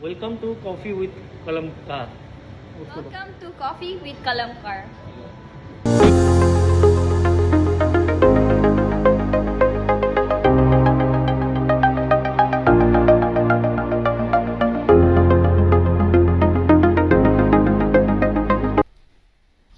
Welcome to Coffee with Kalamkar. Welcome to Coffee with Kalamkar.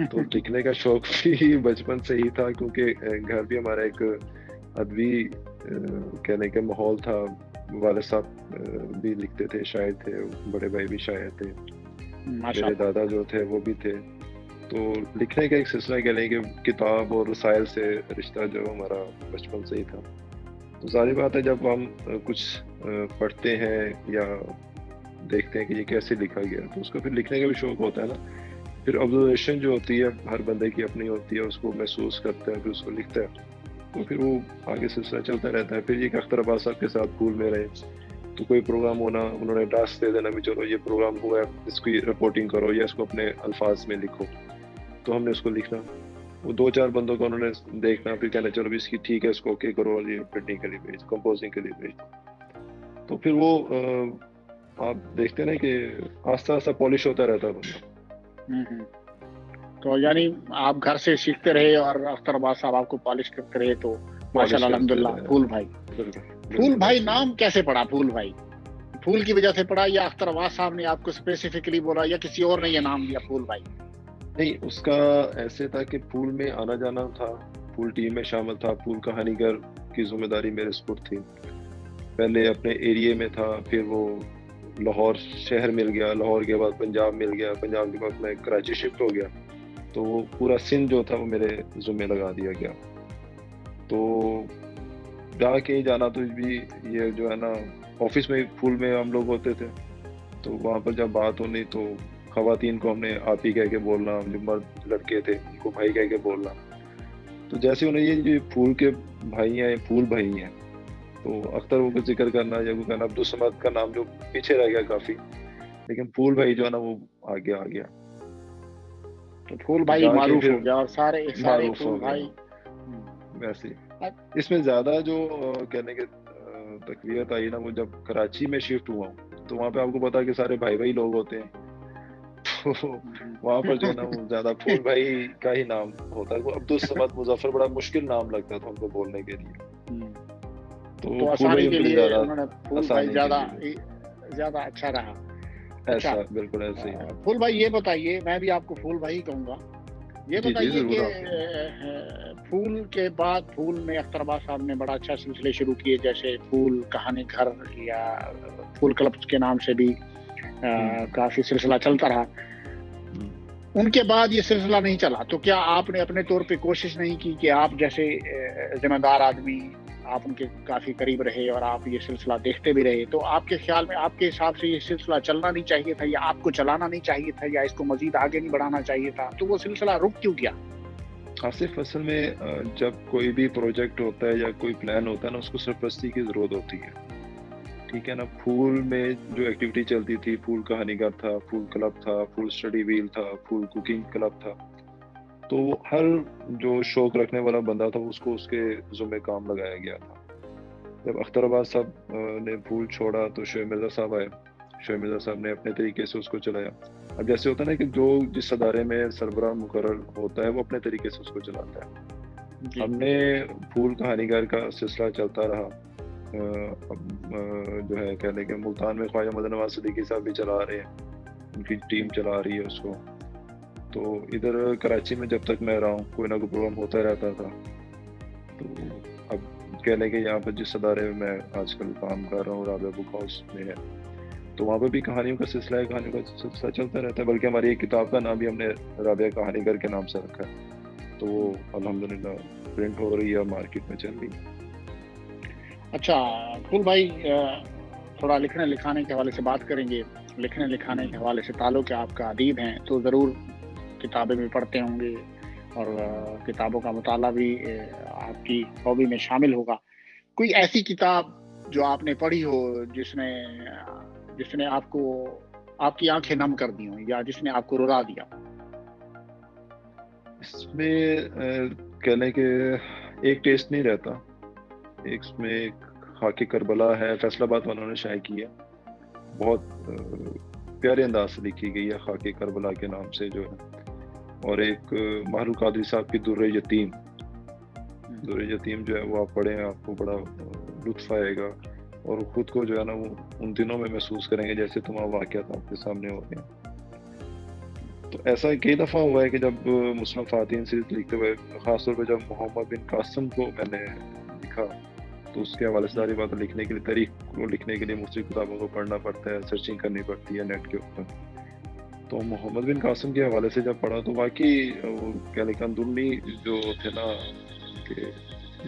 تو لکھنے کا شوق بھی بچپن سے ہی تھا، کیونکہ گھر بھی ہمارا ایک ادبی کہنے کا ماحول تھا. والد صاحب بھی لکھتے تھے، شاعر تھے، بڑے بھائی بھی شاعر تھے، میرے دادا جو تھے وہ بھی تھے. تو لکھنے کا ایک سلسلہ کہہ لیں کہ کتاب اور رسائل سے رشتہ جو ہمارا بچپن سے ہی تھا. تو ظاہر بات ہے جب ہم کچھ پڑھتے ہیں یا دیکھتے ہیں کہ یہ کیسے لکھا گیا، تو اس کو پھر لکھنے کا بھی شوق ہوتا ہے نا. پھر آبزرویشن جو ہوتی ہے ہر بندے کی اپنی ہوتی ہے، اس کو محسوس کرتا ہے، پھر اس کو لکھتا ہے، تو پھر وہ آگے سلسلہ چلتا رہتا ہے. پھر یہ کہ اختر عباس صاحب کے ساتھ پھول میں رہے، تو کوئی پروگرام ہونا، انہوں نے ٹاسک دے دینا بھی چلو یہ پروگرام ہوا ہے، اس کی رپورٹنگ کرو یا اس کو اپنے الفاظ میں لکھو. تو ہم نے اس کو لکھنا، وہ 2-4 بندوں کو انہوں نے دیکھنا، پھر کہنا چلو بھی اس کی ٹھیک ہے، اس کو اوکے کرو اور یہ پرنٹنگ کے لیے بھیج، کمپوزنگ کے لیے بھیج. تو پھر وہ آپ دیکھتے نا کہ آہستہ آہستہ پالش ہوتا رہتا ہے. تو یعنی آپ گھر سے سیکھتے رہے اور اختر عباس صاحب آپ کو پالش کرتے رہے. تو ماشاء اللہ الحمدللہ. پھول بھائی، پھول بھائی نام کیسے پڑا؟ پھول بھائی پھول کی وجہ سے پڑا یا اختر عباس صاحب نے آپ کو اسپیسیفکلی بولا یا کسی اور نے یہ نام دیا پھول بھائی؟ نہیں، اس کا ایسے تھا کہ پھول میں آنا جانا تھا، پھول ٹیم میں شامل تھا، پھول کہانی گر کی ذمہ داری میرے سپرد تھی. پہلے اپنے ایریے میں تھا، پھر وہ لاہور شہر مل گیا، لاہور کے بعد پنجاب مل گیا، پنجاب کے بعد میں کراچی شفٹ ہو گیا. تو وہ پورا سندھ جو تھا وہ میرے ذمہ لگا دیا گیا. تو جہاں کہیں جانا تو بھی یہ جو ہے نا، آفس میں پھول میں ہم لوگ ہوتے تھے، تو وہاں پر جب بات ہونی تو خواتین کو ہم نے آپ ہی کہہ کے بولنا، جو مرد لڑکے تھے ان کو بھائی کہہ کے بولنا. تو جیسے انہیں یہ پھول کے بھائی ہیں، پھول بھائی ہیں، تو اختر وہ کو ذکر کرنا یا کوئی کہنا، عبدالصمد کا نام جو پیچھے رہ گیا کافی، لیکن پھول بھائی جو ہے نا وہ آگے آ گیا. تو پھول بھائی معروف ہو گیا اور سارے معروف پھول ہو گیا. بھائی. ویسے اس میں زیادہ جو کہنے کے تقویت آئی نا، وہ جب کراچی میں شفٹ ہوا ہوں تو وہاں پہ آپ کو پتا کہ سارے بھائی بھائی لوگ ہوتے ہیں، تو وہاں پر جو ہے نا وہ زیادہ پھول بھائی کا ہی نام ہوتا ہے. وہ عبدالصمد مظفر بڑا مشکل نام لگتا تھا ان کو بولنے کے لیے، تو پھول بھائی ان کے لیے زیادہ آسانی کے لیے زیادہ اچھا رہا. ایسا بالکل ایسے ہی. پھول بھائی یہ بتائیے، میں بھی آپ کو پھول بھائی کہوں گا، یہ بتائیے کہ پھول کے بعد پھول میں اختر عباس صاحب نے بڑا اچھا سلسلے شروع کیے، جیسے پھول کہانی گھر یا پھول کلب کے نام سے بھی کافی سلسلہ چلتا رہا. ان کے بعد یہ سلسلہ نہیں چلا، تو کیا آپ نے اپنے طور پہ کوشش نہیں کی کہ آپ جیسے ذمہ دار آدمی، آپ ان کے کافی قریب رہے اور آپ یہ سلسلہ دیکھتے بھی رہے، تو آپ کے خیال میں، آپ کے حساب سے یہ سلسلہ چلنا نہیں چاہیے تھا یا آپ کو چلانا نہیں چاہیے تھا یا اس کو مزید آگے نہیں بڑھانا چاہیے تھا؟ تو وہ سلسلہ رک کیوں گیا؟ آصف، اصل میں جب کوئی بھی پروجیکٹ ہوتا ہے یا کوئی پلان ہوتا ہے نا، اس کو سرپرستی کی ضرورت ہوتی ہے. ٹھیک ہے نا. پھول میں جو ایکٹیویٹی چلتی تھی، پھول کہانی گھر تھا، پھول کلب تھا، پھول اسٹڈی ویل تھا، پھول کوکنگ کلب تھا، تو ہر جو شوق رکھنے والا بندہ تھا اس کو اس کے ذمہ کام لگایا گیا تھا. جب اختر عباس صاحب نے پھول چھوڑا تو شعیب مرزا صاحب آئے. شعیب مرزا صاحب نے اپنے طریقے سے اس کو چلایا. اب جیسے ہوتا ہے نا کہ جو جس ادارے میں سربراہ مقرر ہوتا ہے وہ اپنے طریقے سے اس کو چلاتا ہے. ہم نے پھول کہانی گھر کا سلسلہ چلتا رہا. جو ہے کہنے کے ملتان میں خواجہ مدن نواز صدیقی صاحب بھی چلا رہے ہیں، ان کی ٹیم چلا رہی ہے اس کو. تو ادھر کراچی میں جب تک میں رہا ہوں کوئی نہ کوئی پروگرام ہوتا رہتا تھا. تو اب کہنے کے یہاں پر جس ادارے میں میں آج کل کام کر رہا ہوں، رابعہ بک ہاؤس میں ہے، تو وہاں پہ بھی کہانیوں کا سلسلہ ہے، کہانیوں کا سلسلہ چلتا رہتا ہے. بلکہ ہماری ایک کتاب کا نام بھی ہم نے رابعہ کہانی گھر کے نام سے رکھا ہے. تو وہ الحمدللہ پرنٹ ہو رہی ہے، مارکیٹ میں چل رہی ہے. اچھا پھول بھائی، تھوڑا لکھنے لکھانے کے حوالے سے بات کریں گے. لکھنے لکھانے کے حوالے سے تعلق ہے، آپ کا ادیب ہیں تو ضرور کتابیں بھی پڑھتے ہوں گے اور کتابوں کا مطالعہ بھی آپ کی ہابی میں شامل ہوگا. کوئی ایسی کتاب جو آپ نے پڑھی ہو جس نے آپ کو، آپ کی آنکھیں نم کر دی ہوں یا جس نے آپ کو رلا دیا؟ اس میں کہنے کے ایک ٹیسٹ نہیں رہتا. ایک اس میں ایک خاک کربلا ہے، فیصل آباد والوں نے شائع کی ہے، بہت پیارے انداز سے لکھی گئی ہے، خاک کربلا کے نام سے جو ہے. اور ایک ماہر القادری صاحب کی در یتیم جو ہے وہ آپ پڑھیں، آپ کو بڑا لطف آئے گا اور خود کو جو ہے نا وہ ان دنوں میں محسوس کریں گے جیسے تمام واقعات آپ کے سامنے ہو رہے ہیں. تو ایسا کئی دفعہ ہوا ہے کہ جب مسلم خواتین سیریز لکھتے ہوئے، خاص طور پہ جب محمد بن قاسم کو میں نے لکھا، تو اس کے حوالے سے ساری باتیں لکھنے کے لیے، تاریخ کو لکھنے کے لیے مختلف کتابوں کو پڑھنا پڑتا ہے، سرچنگ کرنی پڑتی ہے نیٹ کے اوپر. تو محمد بن قاسم کے حوالے سے جب پڑھا تو واقعی وہ کیا لکھا، اندرونی جو تھے نا کہ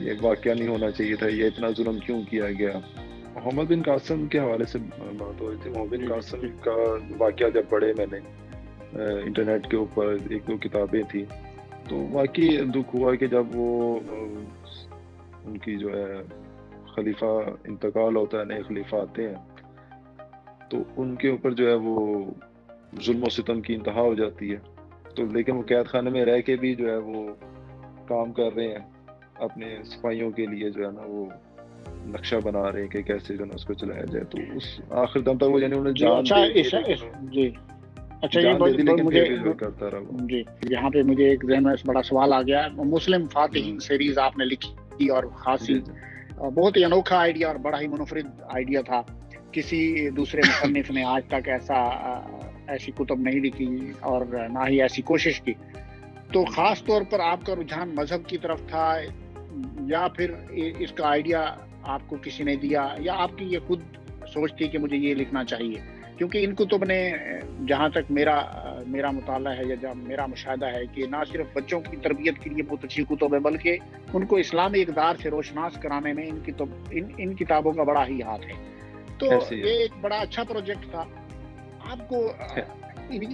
یہ واقعہ نہیں ہونا چاہیے تھا، یہ اتنا ظلم کیوں کیا گیا. محمد بن قاسم کے حوالے سے بات ہو رہی تھی. محمد بن قاسم کا واقعہ جب پڑھے میں نے انٹرنیٹ کے اوپر، ایک دو کتابیں تھیں، تو واقعی دکھ ہوا کہ جب وہ ان کی جو ہے خلیفہ انتقال ہوتا ہے، نئے خلیفہ آتے ہیں، تو ان کے اوپر جو ہے وہ ظلم و ستم کی انتہا ہو جاتی ہے. تو لیکن وہ قید خانے میں رہ کے بھی جو ہے وہ کام کر رہے ہیں، اپنے سپاہیوں کے لیے جو ہے نا وہ نقشہ بنا رہے ہیں کہ کیسے جو ہے اس کو چلایا جائے. تو اس آخر دم تک وہ یعنی انہوں نے جان جی اچھا، یہ مجھے کرتا رہا. جی یہاں پہ مجھے ایک ذہن میں بڑا سوال آ گیا. مسلم فاتحین سیریز آپ نے لکھی اور خاصی بہت ہی انوکھا آئیڈیا اور بڑا ہی منفرد آئیڈیا تھا. کسی دوسرے مصنف نے آج تک ایسی کتب نہیں لکھی اور نہ ہی ایسی کوشش کی. تو خاص طور پر آپ کا رجحان مذہب کی طرف تھا، یا پھر اس کا آئیڈیا آپ کو کسی نے دیا، یا آپ کی یہ خود سوچ تھی کہ مجھے یہ لکھنا چاہیے؟ کیونکہ ان کتب نے، جہاں تک میرا مطالعہ ہے یا جب میرا مشاہدہ ہے، کہ نہ صرف بچوں کی تربیت کے لیے بہت اچھی کتب ہے، بلکہ ان کو اسلامی اقدار سے روشناس کرانے میں ان کتابوں کا بڑا ہی ہاتھ ہے. تو یہ ایک بڑا اچھا پروجیکٹ تھا. آپ کو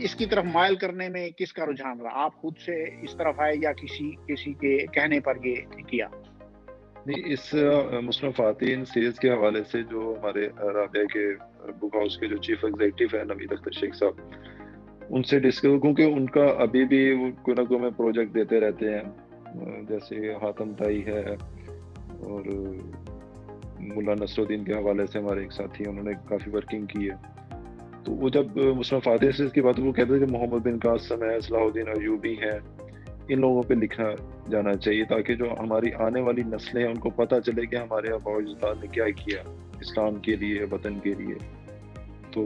اس کی طرف مائل کرنے میں کس کا رجحان رہا؟ آپ خود سے اس طرف آئے یا کسی کے کہنے پر یہ کیا؟ نہیں، اس مسلم خواتین سیریز کے حوالے سے جو ہمارے رابعہ کے بک ہاؤس کے جو چیف ایگزیکٹو ہیں نوید اختر شیخ صاحب، ان سے ڈسکس، کیونکہ ان کا ابھی بھی کوئی نہ کوئی میں پروجیکٹ دیتے رہتے ہیں، جیسے حاتم تائی ہے، اور ملا نصر الدین کے حوالے سے ہمارے ایک ساتھی ہیں، انہوں نے کافی ورکنگ کی ہے. تو وہ جب مسلم خواتین سیریز کی بات، وہ کہتے ہیں کہ محمد بن قاسم ہے، صلاح الدین ایوبی ہیں، ان لوگوں پہ لکھا جانا چاہیے، تاکہ جو ہماری آنے والی نسلیں ہیں ان کو پتہ چلے کہ ہمارے آباء و اجداد نے کیا کیا اسلام کے لیے، وطن کے لیے. تو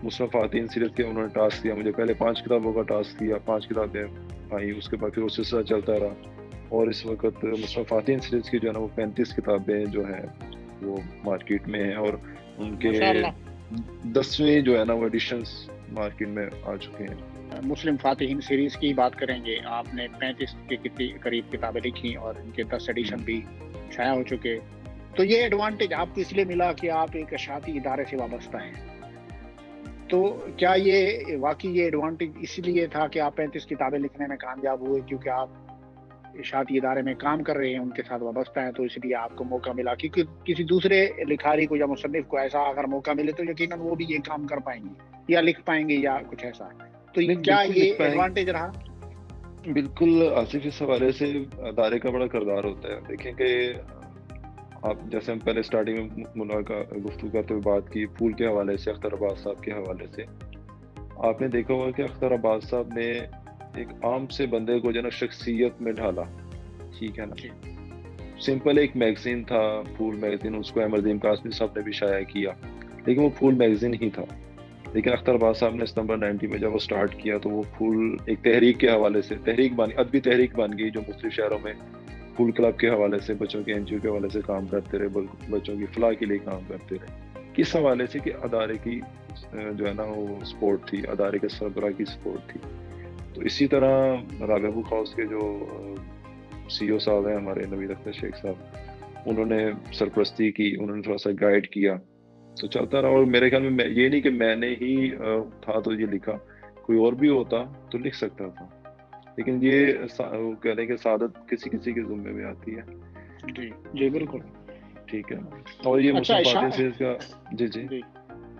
مسلم خواتین سیریز کے انہوں نے ٹاسک دیا مجھے، پہلے 5 کتابوں کا ٹاسک دیا، 5 کتابیں آئیں، اس کے بعد پھر وہ سلسلہ چلتا رہا، اور اس وقت مسلم خواتین سیریز کی جو ہے نا وہ 35 کتابیں جو ہیں وہ مارکیٹ میں ہیں، اور ان کے 10ویں جو ہے نا وہ ایڈیشنز مارکیٹ میں آ چکے ہیں. مسلم فاتحین سیریز کی بات کریں گے، آپ نے 35 کے قریب کتابیں لکھی اور ان کے 10 ایڈیشن بھی شائع ہو چکے. تو یہ ایڈوانٹیج آپ کو اس لیے ملا کہ آپ ایک اشاعتی ادارے سے وابستہ ہیں. تو کیا یہ واقعی یہ ایڈوانٹیج اس لیے تھا کہ آپ 35 کتابیں لکھنے میں کامیاب ہوئے کیونکہ آپ اشاعتی ادارے میں کام کر رہے ہیں، ان کے ساتھ وابستہ ہیں، تو اس لیے آپ کو موقع ملا؟ کیونکہ کسی دوسرے لکھاری کو یا مصنف کو ایسا اگر موقع ملے تو یقیناً وہ بھی یہ کام کر پائیں گے یا لکھ پائیں گے یا کچھ ایسا. تو کیا یہ ایڈوانٹیج رہا؟ بالکل آصف، اس حوالے سے ادارے کا بڑا کردار ہوتا ہے. دیکھیں کہ آپ جیسے ہم پہلے سٹارٹنگ میں گفتگو کرتے ہوئے بات کی پھول کے حوالے سے، اختر عباس صاحب کے حوالے سے، آپ نے دیکھا ہوگا کہ اختر عباس صاحب نے ایک عام سے بندے کو جو نا شخصیت میں ڈھالا. ٹھیک ہے نا، سمپل ایک میگزین تھا پھول میگزین، اس کو احمد ندیم قاسمی صاحب نے بھی شائع کیا، لیکن وہ پھول میگزین ہی تھا. لیکن اختر عباس صاحب نے ستمبر 90 میں جب وہ سٹارٹ کیا تو وہ پھول ایک تحریک کے حوالے سے ادبی تحریک بن گئی، جو مختلف شہروں میں پھول کلب کے حوالے سے، بچوں کے NGO کے حوالے سے کام کرتے رہے، بچوں کی فلاح کے لیے کام کرتے رہے. کس حوالے سے کہ ادارے کی جو ہے نا وہ سپورٹ تھی، ادارے کے سربراہ کی سپورٹ تھی. تو اسی طرح رابعہ بک ہاؤس کے جو CEO صاحب ہیں ہمارے نوید اختر شیخ صاحب، انہوں نے سرپرستی کی، انہوں نے تھوڑا سا گائیڈ کیا، تو چلتا رہا. اور میرے خیال میں یہ نہیں کہ میں نے ہی تھا تو یہ لکھا، کوئی اور بھی ہوتا تو لکھ سکتا تھا، لیکن یہ کہہ رہے ہیں کہ سعادت کسی کسی کے ذمے میں آتی ہے. جی جی بالکل ٹھیک ہے. اور یہ مسلم خواتین سیریز کا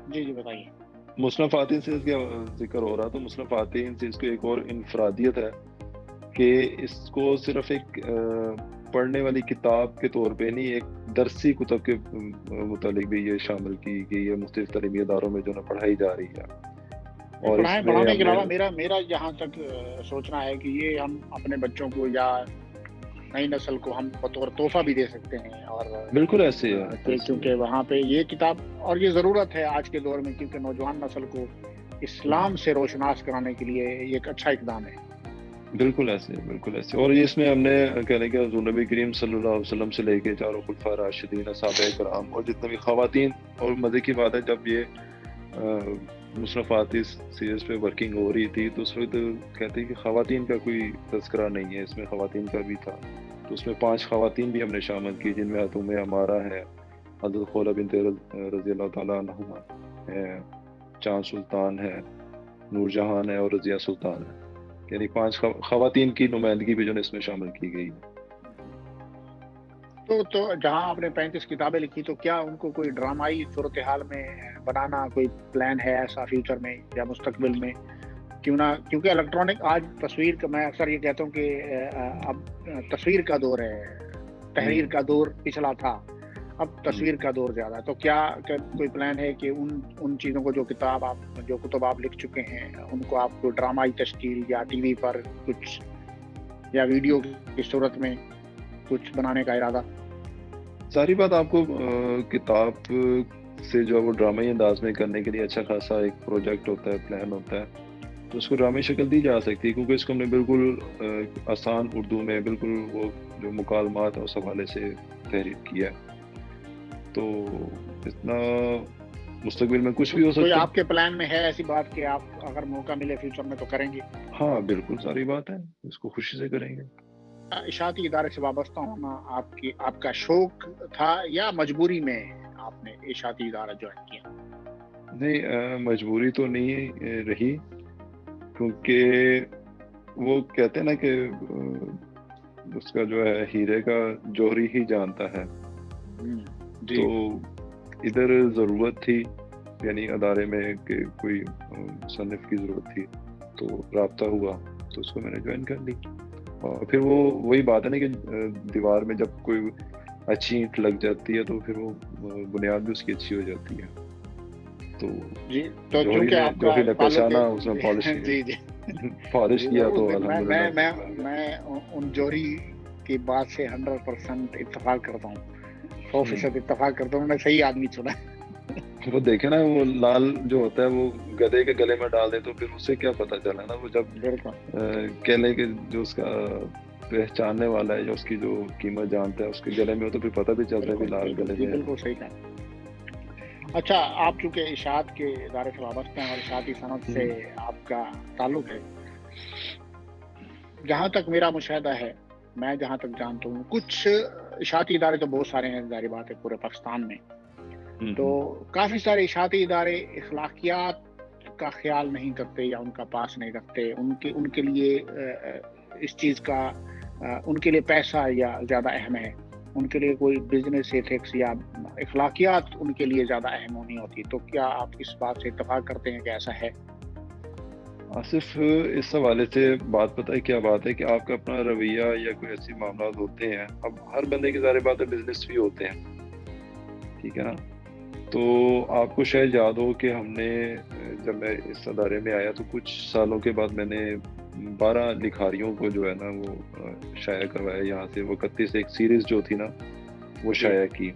جی بتائیے. مسلم خواتین سیریز کا ذکر ہو رہا، تو مسلم خواتین سیریز کو ایک اور انفرادیت ہے کہ اس کو صرف ایک پڑھنے والی کتاب کے طور پہ نہیں، ایک درسی کتب کے متعلق بھی یہ شامل کی گئی ہے، مختلف تعلیمی اداروں میں جو نا پڑھائی جا رہی ہے. اور پڑھانے کے علاوہ میرا جہاں تک سوچنا ہے کہ یہ ہم اپنے بچوں کو یا نئی نسل کو ہم بطور تحفہ بھی دے سکتے ہیں. اور بالکل ایسے ہے، کیونکہ وہاں پہ یہ کتاب، اور یہ ضرورت ہے آج کے دور میں، کیونکہ نوجوان نسل کو اسلام سے روشناس کرانے کے لیے یہ ایک اچھا اقدام ہے. بالکل ایسے. اور اس میں ہم نے کہنے کہ حضور نبی کریم صلی اللہ علیہ وسلم سے لے کے چاروں خلفاء راشدین، صحابہ کرام اور جتنے بھی خواتین، اور مزے کی بات ہے جب یہ مصنفاتی سیریز پہ ورکنگ ہو رہی تھی تو اس وقت کہتے ہیں کہ خواتین کا کوئی تذکرہ نہیں ہے، اس میں خواتین کا بھی تھا. تو اس میں 5 خواتین بھی ہم نے شامل کی، جن میں ام عمارہ ہے، حضرت خولہ بنت رضی اللہ تعالیٰ عنہما ہے، چاند سلطان ہے، نور جہان ہے اور رضیہ سلطان ہے. یعنی 5 خواتین کی نمائندگی بھی جو ہے اس میں شامل کی گئی. تو جہاں آپ نے 35 کتابیں لکھی تو کیا ان کو کوئی ڈرامائی صورتحال میں بنانا کوئی پلان ہے ایسا فیوچر میں یا مستقبل میں؟ کیوں نہ، کیونکہ الیکٹرانک آج تصویر کا، میں اکثر یہ کہتا ہوں کہ اب تصویر کا دور ہے، تحریر کا دور پچھلا تھا، اب تصویر کا دور زیادہ ہے. تو کیا کوئی پلان ہے کہ ان چیزوں کو جو کتب آپ لکھ چکے ہیں ان کو آپ کو ڈرامائی تشکیل یا ٹی وی پر کچھ یا ویڈیو کی صورت میں کچھ بنانے کا ارادہ؟ ساری بات آپ کو کتاب سے جو ہے وہ ڈرامائی انداز میں کرنے کے لیے اچھا خاصا ایک پروجیکٹ ہوتا ہے، پلان ہوتا ہے، تو اس کو ڈرامائی شکل دی جا سکتی ہے، کیونکہ اس کو ہم نے بالکل آسان اردو میں بالکل وہ جو مکالمات ہے اس حوالے سے تحریر کیا ہے. تو اتنا مستقبل میں کچھ بھی ہو سکتا ہے. آپ کے پلان میں ہے ایسی بات کہ آپ اگر موقع ملے فیوچر میں تو کریں گے؟ ہاں بالکل، ساری بات ہے، اس کو خوشی سے کریں گے. اشاعتی ادارے سے وابستہ ہونا آپ کا شوق تھا یا مجبوری میں آپ نے اشاعتی ادارہ جوائن کیا؟ نہیں، مجبوری تو نہیں رہی، کیونکہ وہ کہتے ہیں نا کہ اس کا جو ہے ہیرے کا جوہری ہی جانتا ہے. تو ادھر ضرورت تھی، یعنی ادارے میں کہ کوئی مصنف کی ضرورت تھی، تو رابطہ ہوا تو اس کو میں نے جوائن کر لی. اور پھر وہی بات ہے نا کہ دیوار میں جب کوئی اچھی اینٹ لگ جاتی ہے تو پھر وہ بنیاد بھی اس کی اچھی ہو جاتی ہے. تو جوہری نے پہچانا، اس میں پالش کیا تو الحمدللہ. میں ان جوہری کی بات سے 100% اتفاق کرتا ہوں، 100% اتفاق کرتا ہوں. میں صحیح آدمی چنا. وہ دیکھیں نا، وہ لال جو ہوتا ہے وہ گدھے کے گلے میں ڈال دے تو پھر اسے کیا پتا چلا نا، وہ جب کہہ لے کہ جو اس کا پہچاننے والا ہے یا اس کی جو قیمت جانتا ہے اس کے گلے میں ہو تو پھر پتہ بھی چلتا ہے کہ لال گلے میں. بالکل صحیح کہا. اچھا، آپ چونکہ اشاعت کے ادارے سے وابستہ ہیں اور اشاعتی صنعت سے آپ کا تعلق ہے، جہاں تک میرا مشاہدہ ہے، میں جہاں تک جانتا ہوں، کچھ اشاعتی ادارے تو بہت سارے ہیں، ظاہر بات ہے پورے پاکستان میں، تو کافی سارے اشاعتی ادارے اخلاقیات کا خیال نہیں کرتے یا ان کا پاس نہیں رکھتے. ان کے لیے اس چیز کا ان کے لیے پیسہ یا زیادہ اہم ہے، ان کے لیے کوئی بزنس ایتھکس یا اخلاقیات ان کے لیے زیادہ اہم ہونی ہوتی. تو کیا آپ اس بات سے اتفاق کرتے ہیں کہ ایسا ہے؟ آصف، اس حوالے سے بات پتہ ہے کیا بات ہے کہ آپ کا اپنا رویہ یا کوئی ایسی معاملات ہوتے ہیں. اب ہر بندے کی ظاہر بات ہے بزنس بھی ہوتے ہیں، ٹھیک ہے نا. تو آپ کو شاید یاد ہو کہ ہم نے جب میں اس ادارے میں آیا تو کچھ سالوں کے بعد میں نے 12 لکھاریوں کو جو ہے نا وہ شائع کروایا یہاں سے. وہ 31 ایک سیریز جو تھی نا وہ شائع کی.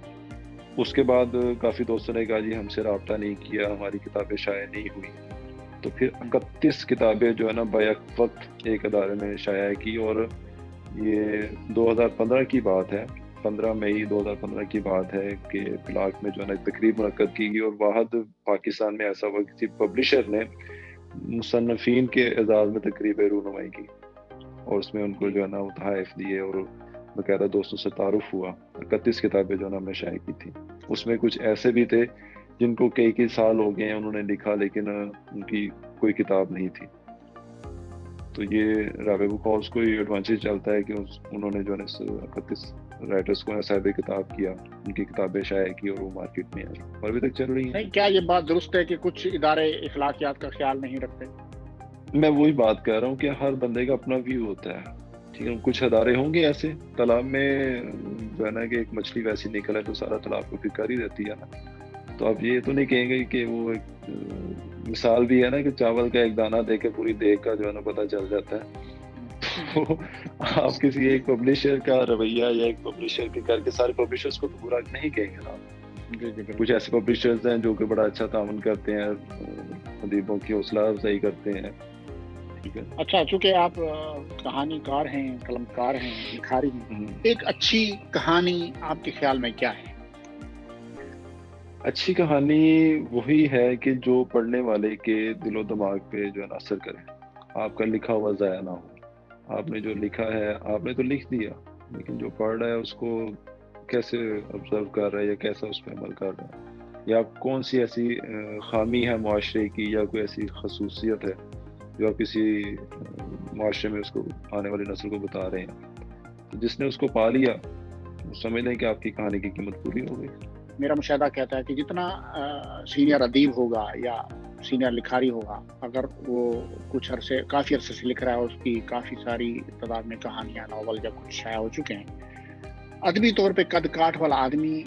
اس کے بعد کافی دوستوں نے کہا جی ہم سے رابطہ نہیں کیا، ہماری کتابیں شائع نہیں ہوئی. تو پھر 31 کتابیں جو ہے نا بیک وقت ایک ادارے میں شائع کی. اور یہ 2015 کی بات ہے، 15 مئی 2015 کی بات ہے کہ بلاک میں جو ہے نا تقریب منعقد کی گئی. اور واحد پاکستان میں ایسا ہوا کسی پبلشر نے مصنفین کے اعزاز میں تقریب رونمائی کی اور اس میں ان کو جو ہے نا وہ تحائف دیے اور باقاعدہ دوستوں سے تعارف ہوا. 31 کتابیں جو ہے نا ہم نے شائع کی تھی. اس میں کچھ ایسے بھی تھے جن کو کئی سال ہو گئے ہیں، انہوں نے لکھا لیکن ان کی کوئی کتاب نہیں تھی. تو یہ رابع بک ہاؤس کو یہ ایڈوانٹیج چلتا ہے کہ انہوں نے جو ہے 31 رائٹرز کو صاحب کتاب کیا، ان کی کتابیں شائع کی اور وہ مارکیٹ میں آئی اور ابھی تک چل رہی ہیں. کیا یہ بات درست ہے کہ کچھ ادارے اخلاقیات کا خیال نہیں رکھتے؟ میں وہی بات کہہ رہا ہوں کہ ہر بندے کا اپنا ویو ہوتا ہے، ٹھیک ہے. کچھ ادارے ہوں گے ایسے، تالاب میں جو ہے نا کہ ایک مچھلی ویسی نکلے تو سارا تالاب کو فکر ہی رہتی ہے نا. تو آپ یہ تو نہیں کہیں گے کہ وہ ایک مثال بھی ہے نا کہ چاول کا ایک دانہ دے کے پوری دیگ کا جو ہے نا پتہ چل جاتا ہے. تو آپ کسی ایک پبلشر کا رویہ یا ایک پبلشر کے کر کے سارے پبلشرز کو تو برا نہیں کہیں گے نا. کچھ ایسے پبلشرز ہیں جو کہ بڑا اچھا تعاون کرتے ہیں ادیبوں کی حوصلہ افزائی کرتے ہیں. ٹھیک ہے. اچھا، چونکہ آپ کہانی کار ہیں، قلمکار ہیں، لکھاری ہیں، ایک اچھی کہانی آپ کے خیال میں کیا ہے؟ اچھی کہانی وہی ہے کہ جو پڑھنے والے کے دل و دماغ پہ جو ہے نا اثر کرے. آپ کا لکھا ہوا ضائع نہ ہو. آپ نے جو لکھا ہے آپ نے تو لکھ دیا، لیکن جو پڑھ رہا ہے اس کو کیسے آبزرو کر رہا ہے یا کیسا اس پہ عمل کر رہا ہے، یا کون سی ایسی خامی ہے معاشرے کی یا کوئی ایسی خصوصیت ہے جو آپ کسی معاشرے میں اس کو آنے والی نسل کو بتا رہے ہیں. تو جس نے اس کو پا لیا سمجھ لیں کہ آپ کی کہانی کی قیمت پوری ہو گئی. میرا مشاہدہ کہتا ہے کہ جتنا سینئر ادیب ہوگا یا سینئر لکھاری ہوگا، اگر وہ کچھ کافی عرصے سے لکھ رہا ہے، اس کی کافی ساری تعداد میں کہانیاں، ناول یا کچھ شائع ہو چکے ہیں، ادبی طور پہ قد کاٹ والا آدمی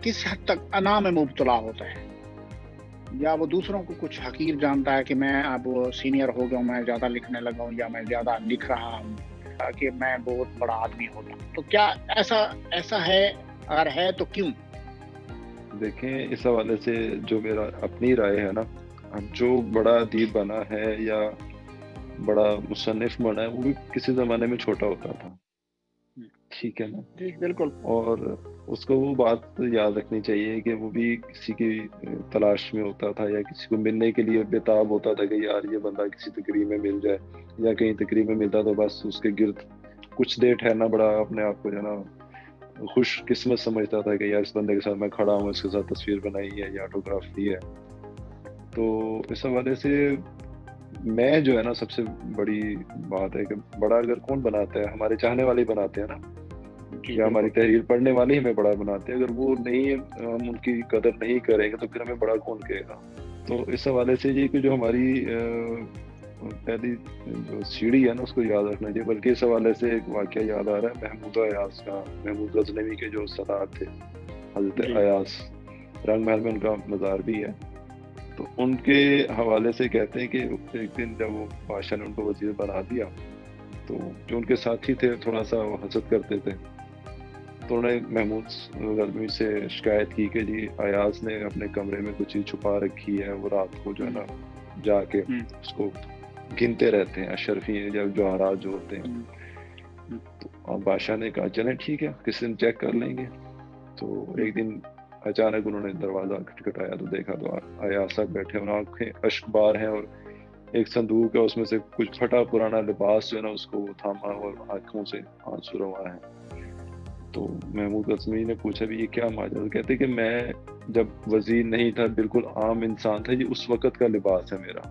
کس حد تک انا میں مبتلا ہوتا ہے، یا وہ دوسروں کو کچھ حقیر جانتا ہے کہ میں اب سینئر ہو گیا ہوں، میں زیادہ لکھنے لگا ہوں، یا میں زیادہ لکھ رہا ہوں کہ میں بہت بڑا آدمی ہوتا ہوں. تو کیا ایسا ہے؟ اگر ہے تو کیوں؟ دیکھیں، اس حوالے سے جو میرا اپنی رائے ہے نا، جو بڑا ادیب بنا ہے یا بڑا مصنف بنا ہے وہ بھی کسی زمانے میں چھوٹا ہوتا تھا. ٹھیک ہے نا؟ جی بالکل. اور اس کو وہ بات یاد رکھنی چاہیے کہ وہ بھی کسی کی تلاش میں ہوتا تھا یا کسی کو ملنے کے لیے بےتاب ہوتا تھا کہ یار یہ بندہ کسی تقریب میں مل جائے، یا کہیں تقریب میں ملتا تو بس اس کے گرد کچھ دیر ٹھہرنا بڑا اپنے آپ کو جو ہے نا خوش قسمت سمجھتا تھا کہ یار اس بندے کے ساتھ میں کھڑا ہوں، اس کے ساتھ تصویر بنائی ہے یا آٹوگراف لی ہے. تو اس حوالے سے میں جو ہے نا سب سے بڑی بات ہے کہ بڑا اگر کون بناتا ہے، ہمارے چاہنے والے بناتے ہیں نا، یا ہماری تحریر پڑھنے والے ہی ہمیں بڑا بناتے ہیں. اگر وہ نہیں، ہم ان کی قدر نہیں کریں گے تو پھر ہمیں بڑا کون کہے گا. تو اس حوالے سے یہ کہ جو ہماری پہلی جو سیڑھی ہے نا اس کو یاد رکھنا چاہیے. بلکہ اس حوالے سے ایک واقعہ یاد آ رہا ہے محمود ایاز کا. محمود غزنوی کے جو استاد تھے، حضرت ایاز، رنگ محل میں ان کا مزار بھی ہے. تو ان کے حوالے سے کہتے ہیں کہ ایک دن جب وہ بادشاہ نے ان کو وزیر بنا دیا تو جو ان کے ساتھی تھے تھوڑا سا وہ حسد کرتے تھے، تو انہوں نے محمود غزنوی سے شکایت کی کہ جی ایاز نے اپنے کمرے میں کچھ چیز چھپا رکھی ہے، وہ رات کو جو ہے نا جا کے اس کو گنتے رہتے ہیں، اشرفی یا جوہرات جو ہوتے ہیں. تو بادشاہ نے کہا چلیں ٹھیک ہے، کسی دن چیک کر لیں گے. تو ایک دن اچانک انہوں نے دروازہ کھٹکھٹایا تو دیکھا تو ایاز صاحب بیٹھے اور آنکھیں اشک بار ہیں، اور ایک صندوق ہے اس میں سے کچھ پھٹا پرانا لباس جو ہے نا اس کو تھاما اور آنکھوں سے آنسو روا ہے. تو محمود غزنوی نے پوچھا بھی یہ کیا ماجرا؟ کہتے کہ میں جب وزیر نہیں تھا، بالکل عام انسان تھا، یہ اس وقت کا لباس ہے میرا.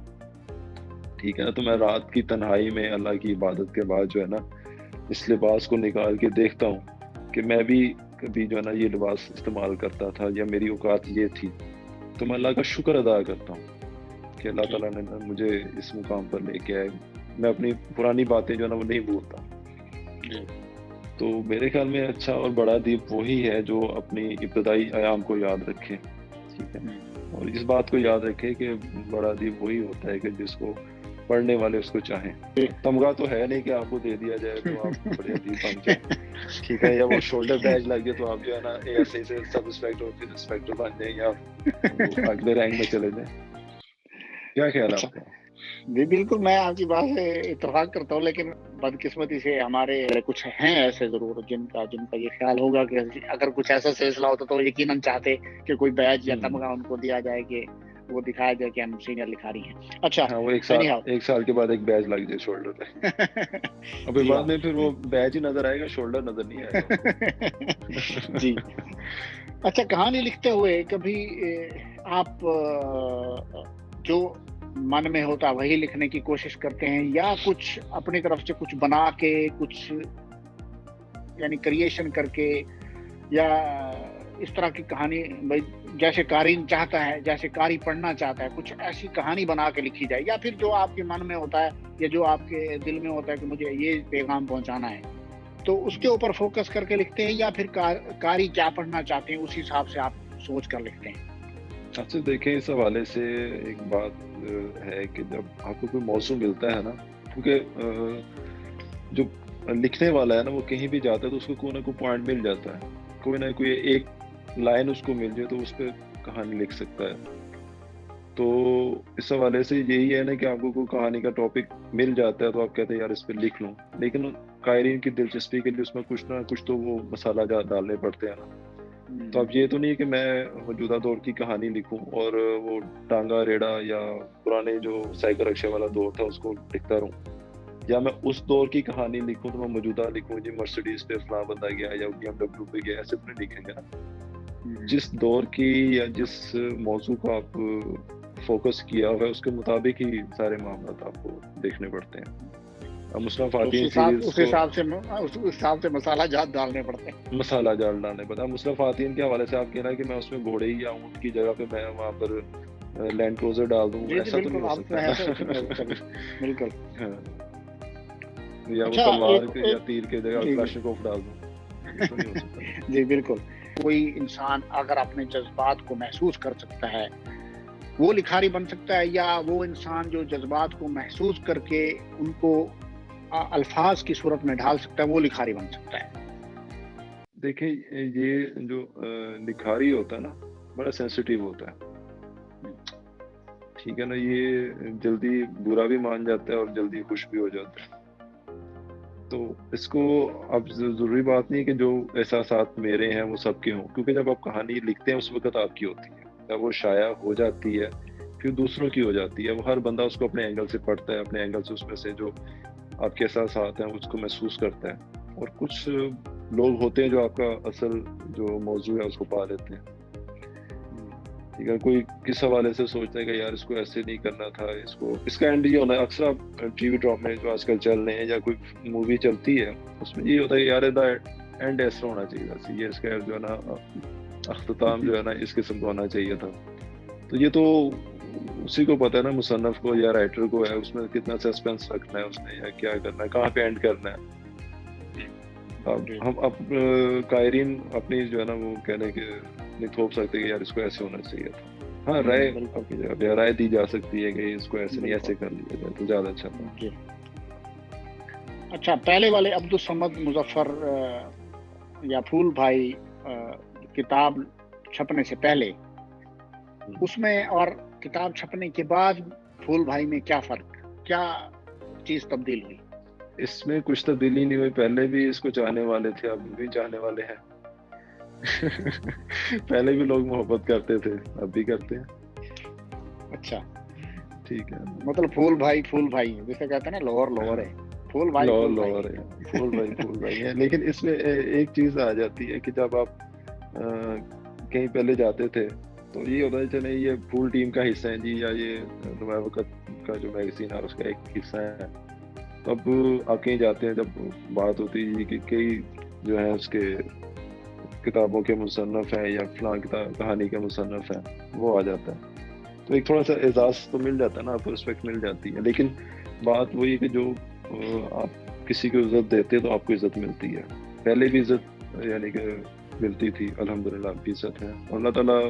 ٹھیک ہے نا؟ تو میں رات کی تنہائی میں اللہ کی عبادت کے بعد جو ہے نا اس لباس کو نکال کے دیکھتا ہوں کہ میں بھی کبھی جو ہے نا یہ لباس استعمال کرتا تھا یا میری اوقات یہ تھی. تو میں اللہ کا شکر ادا کرتا ہوں کہ اللہ تعالیٰ نے مجھے اس مقام پر لے کے آئے. میں اپنی پرانی باتیں جو ہے نا وہ نہیں بھولتا. تو میرے خیال میں اچھا اور بڑا ادیب وہی ہے جو اپنی ابتدائی ایام کو یاد رکھے. ٹھیک ہے، اور اس بات کو یاد رکھے کہ بڑا ادیب وہی ہوتا ہے کہ جس کو پڑھنے والے اس کو چاہیں. تمغہ تو ہے نہیں کہ آپ کو دے دیا جائے تو آپ بڑے ادیب بن جائیں. ٹھیک ہے، یا وہ شولڈر بیج لگ جائے تو آپ جو ہے نا اے ایس اے سے سب انسپیکٹر پھر انسپیکٹر بن جائیں یا اگلے رینک میں چلے جائیں. کیا خیال ہے آپ کا؟ جی بالکل، میں آپ کی بات سے اتفاق کرتا ہوں، لیکن بدقسمتی سے ہمارے کچھ ہیں ایسے ضرور جن کا یہ خیال ہوگا کہ اگر کچھ ایسا سلسلہ ہوتا تو یقیناً چاہتے کہ کوئی بیج یا تمغہ ان کو دیا جائے کہ وہ دکھایا جائے کہ ہم سینئر لکھاری ہیں. اچھا، وہ ایک سال کے بعد ایک بیج لگ جائے شولڈر پہ. ابھی بعد میں پھر وہ بیج ہی نظر آئے گا، شولڈر نظر نہیں آئے گا. جی. اچھا، کہانی لکھتے ہوئے کبھی آپ جو من میں ہوتا وہی لکھنے کی کوشش کرتے ہیں یا کچھ اپنی طرف سے کچھ بنا کے کچھ یعنی کریشن کر کے، یا اس طرح کی کہانی جیسے قارئین چاہتا ہے، جیسے قاری پڑھنا چاہتا ہے، کچھ ایسی کہانی بنا کے لکھی جائے، یا پھر جو آپ کے من میں ہوتا ہے یا جو آپ کے دل میں ہوتا ہے کہ مجھے یہ پیغام پہنچانا ہے تو اس کے اوپر فوکس کر کے لکھتے ہیں، یا پھر قاری کیا پڑھنا چاہتے ہیں اس حساب سے آپ سوچ کر لکھتے ہیں؟ اچھا دیکھیں، اس حوالے سے ایک بات ہے کہ جب آپ کو کوئی موضوع ملتا ہے نا، کیونکہ جو لکھنے والا ہے نا وہ کہیں بھی جاتا ہے تو اس کو کوئی نہ کوئی پوائنٹ مل جاتا ہے، کوئی نہ کوئی ایک لائن اس کو مل جائے تو اس پہ کہانی لکھ سکتا ہے. تو اس حوالے سے یہی ہے نا کہ آپ کو کوئی کہانی کا ٹاپک مل جاتا ہے تو آپ کہتے ہیں یار اس پہ لکھ لوں، لیکن قائرین کی دلچسپی کے لیے اس میں کچھ نہ کچھ تو وہ مسالہ جات ڈالنے پڑتے ہیں نا. تو اب یہ تو نہیں کہ میں موجودہ دور کی کہانی لکھوں اور وہ ٹانگا ریڑا یا پرانے جو سائیکل رکشے والا دور تھا اس کو لکھتا رہوں، یا میں اس دور کی کہانی لکھوں تو میں موجودہ لکھوں جی مرسیڈیز پہ فلاں بندہ گیا یا بی ایم ڈبلیو پہ گیا، ایسے تو نہیں لکھیں گے نا. جس دور کی یا جس موضوع کو آپ فوکس کیا ہوا ہے اس کے مطابق ہی سارے معاملات آپ کو دیکھنے پڑتے ہیں. اب مصطفیٰ فاتین سیریز اس حساب سے مسالہ جات ڈالنے پڑتے ہیں، مسالہ جال ڈالنے پڑتا ہے. مصطفیٰ فاتین کے حوالے سے آپ کہہ رہا ہے کہ میں اس میں گھوڑے ہی یا اونٹ کی جگہ پہ میں وہاں پر لینڈ کروزر ڈال دوں، ایسا تو نہیں ہو سکتا. بالکل. یا وہ تلوار یا تیر کے جگہ کلاشنکوف ڈال دوں، یہ تو نہیں ہو سکتا. جی بالکل. کوئی انسان اگر اپنے جذبات کو محسوس کر سکتا ہے وہ لکھاری بن سکتا ہے، یا وہ انسان جو جذبات کو محسوس کر کے ان کو الفاظ کی صورت میں ڈھال سکتا ہے وہ لکھاری بن سکتا ہے. دیکھیں یہ جو لکھاری ہوتا ہے نا بڑا سینسیٹیو ہوتا ہے، ٹھیک ہے نا. یہ جلدی برا بھی مان جاتا ہے اور جلدی خوش بھی ہو جاتا ہے. تو اس کو اب ضروری بات نہیں کہ جو احساسات میرے ہیں وہ سب کے ہوں، کیونکہ جب آپ کہانی لکھتے ہیں اس وقت آپ کی ہوتی ہے، جب وہ شائع ہو جاتی ہے پھر دوسروں کی ہو جاتی ہے. وہ ہر بندہ اس کو اپنے اینگل سے پڑھتا ہے، اپنے اینگل سے اس میں سے جو آپ کے احساسات ہیں اس کو محسوس کرتا ہے. اور کچھ لوگ ہوتے ہیں جو آپ کا اصل جو موضوع ہے اس کو پا لیتے ہیں. ٹھیک ہے، کوئی کس حوالے سے سوچتا ہے کہ یار اس کو ایسے نہیں کرنا تھا، اس کا اینڈ یہ ہونا ہے. اکثر آپ ٹی وی ڈرامے میں جو آج کل چل رہے ہیں یا کوئی مووی چلتی ہے اس میں یہ ہوتا ہے یار اینڈ ایسا ہونا چاہیے تھا، یہ اس کا جو ہے نا اختتام جو ہے نا اس قسم کا ہونا چاہیے تھا. تو یہ تو اسی کو پتہ ہے نا، مصنف کو یا رائٹر کو ہے اس میں کتنا سسپینس رکھنا ہے اس نے، یا کیا کرنا ہے، کہاں پہ اینڈ کرنا ہے. ہم اب قائرین اپنی جو ہے نا وہ کہنے کے نہیں تھوپ سکتے کہ یار اس کو ایسے ہونا چاہیے تھا. ہاں رائے اپنی جگہ پہ رائے دی جا سکتی ہے کہ اس کو ایسے نہیں ایسے کر لیا جائے تو زیادہ اچھا تھا. اچھا، پہلے والے عبدالصمد مظفر یا پھول بھائی کتاب چھپنے سے پہلے اس میں اور کتاب چھپنے کے بعد پھول بھائی میں کیا فرق، کیا چیز تبدیل ہوئی؟ اس میں کچھ تبدیلی نہیں ہوئی. پہلے بھی اس کو چاہنے والے تھے، اب بھی چاہنے والے ہیں. پہلے بھی لوگ محبت کرتے تھے، اب بھی کرتے ہیں. اچھا ٹھیک ہے، مطلب پھول بھائی جیسے کہتے ہیں نا لاہور ہے، پھول بھائی پھول بھائی ہے. لیکن اس میں ایک چیز آ جاتی ہے کہ جب آپ کہیں پہلے جاتے تھے تو یہ ہوتا ہے چلے یہ پھول ٹیم کا حصہ ہے جی، یا یہ نمایاں وقت کا جو میگزین ہے اس کا ایک حصہ ہے. اب آپ کہیں جاتے ہیں جب بات ہوتی ہے کہ کئی جو ہے اس کے کتابوں کے مصنف ہیں یا فلاں کتاب کہانی کے مصنف ہیں وہ آ جاتا ہے تو ایک تھوڑا سا اعزاز تو مل جاتا ہے نا، آپ کو رسپیکٹ مل جاتی ہے. لیکن بات وہی کہ جو آپ کسی کو عزت دیتے تو آپ کو عزت ملتی ہے. پہلے بھی عزت یعنی کہ ملتی تھی، الحمدللہ آپ کی عزت ہے. اور اللہ تعالیٰ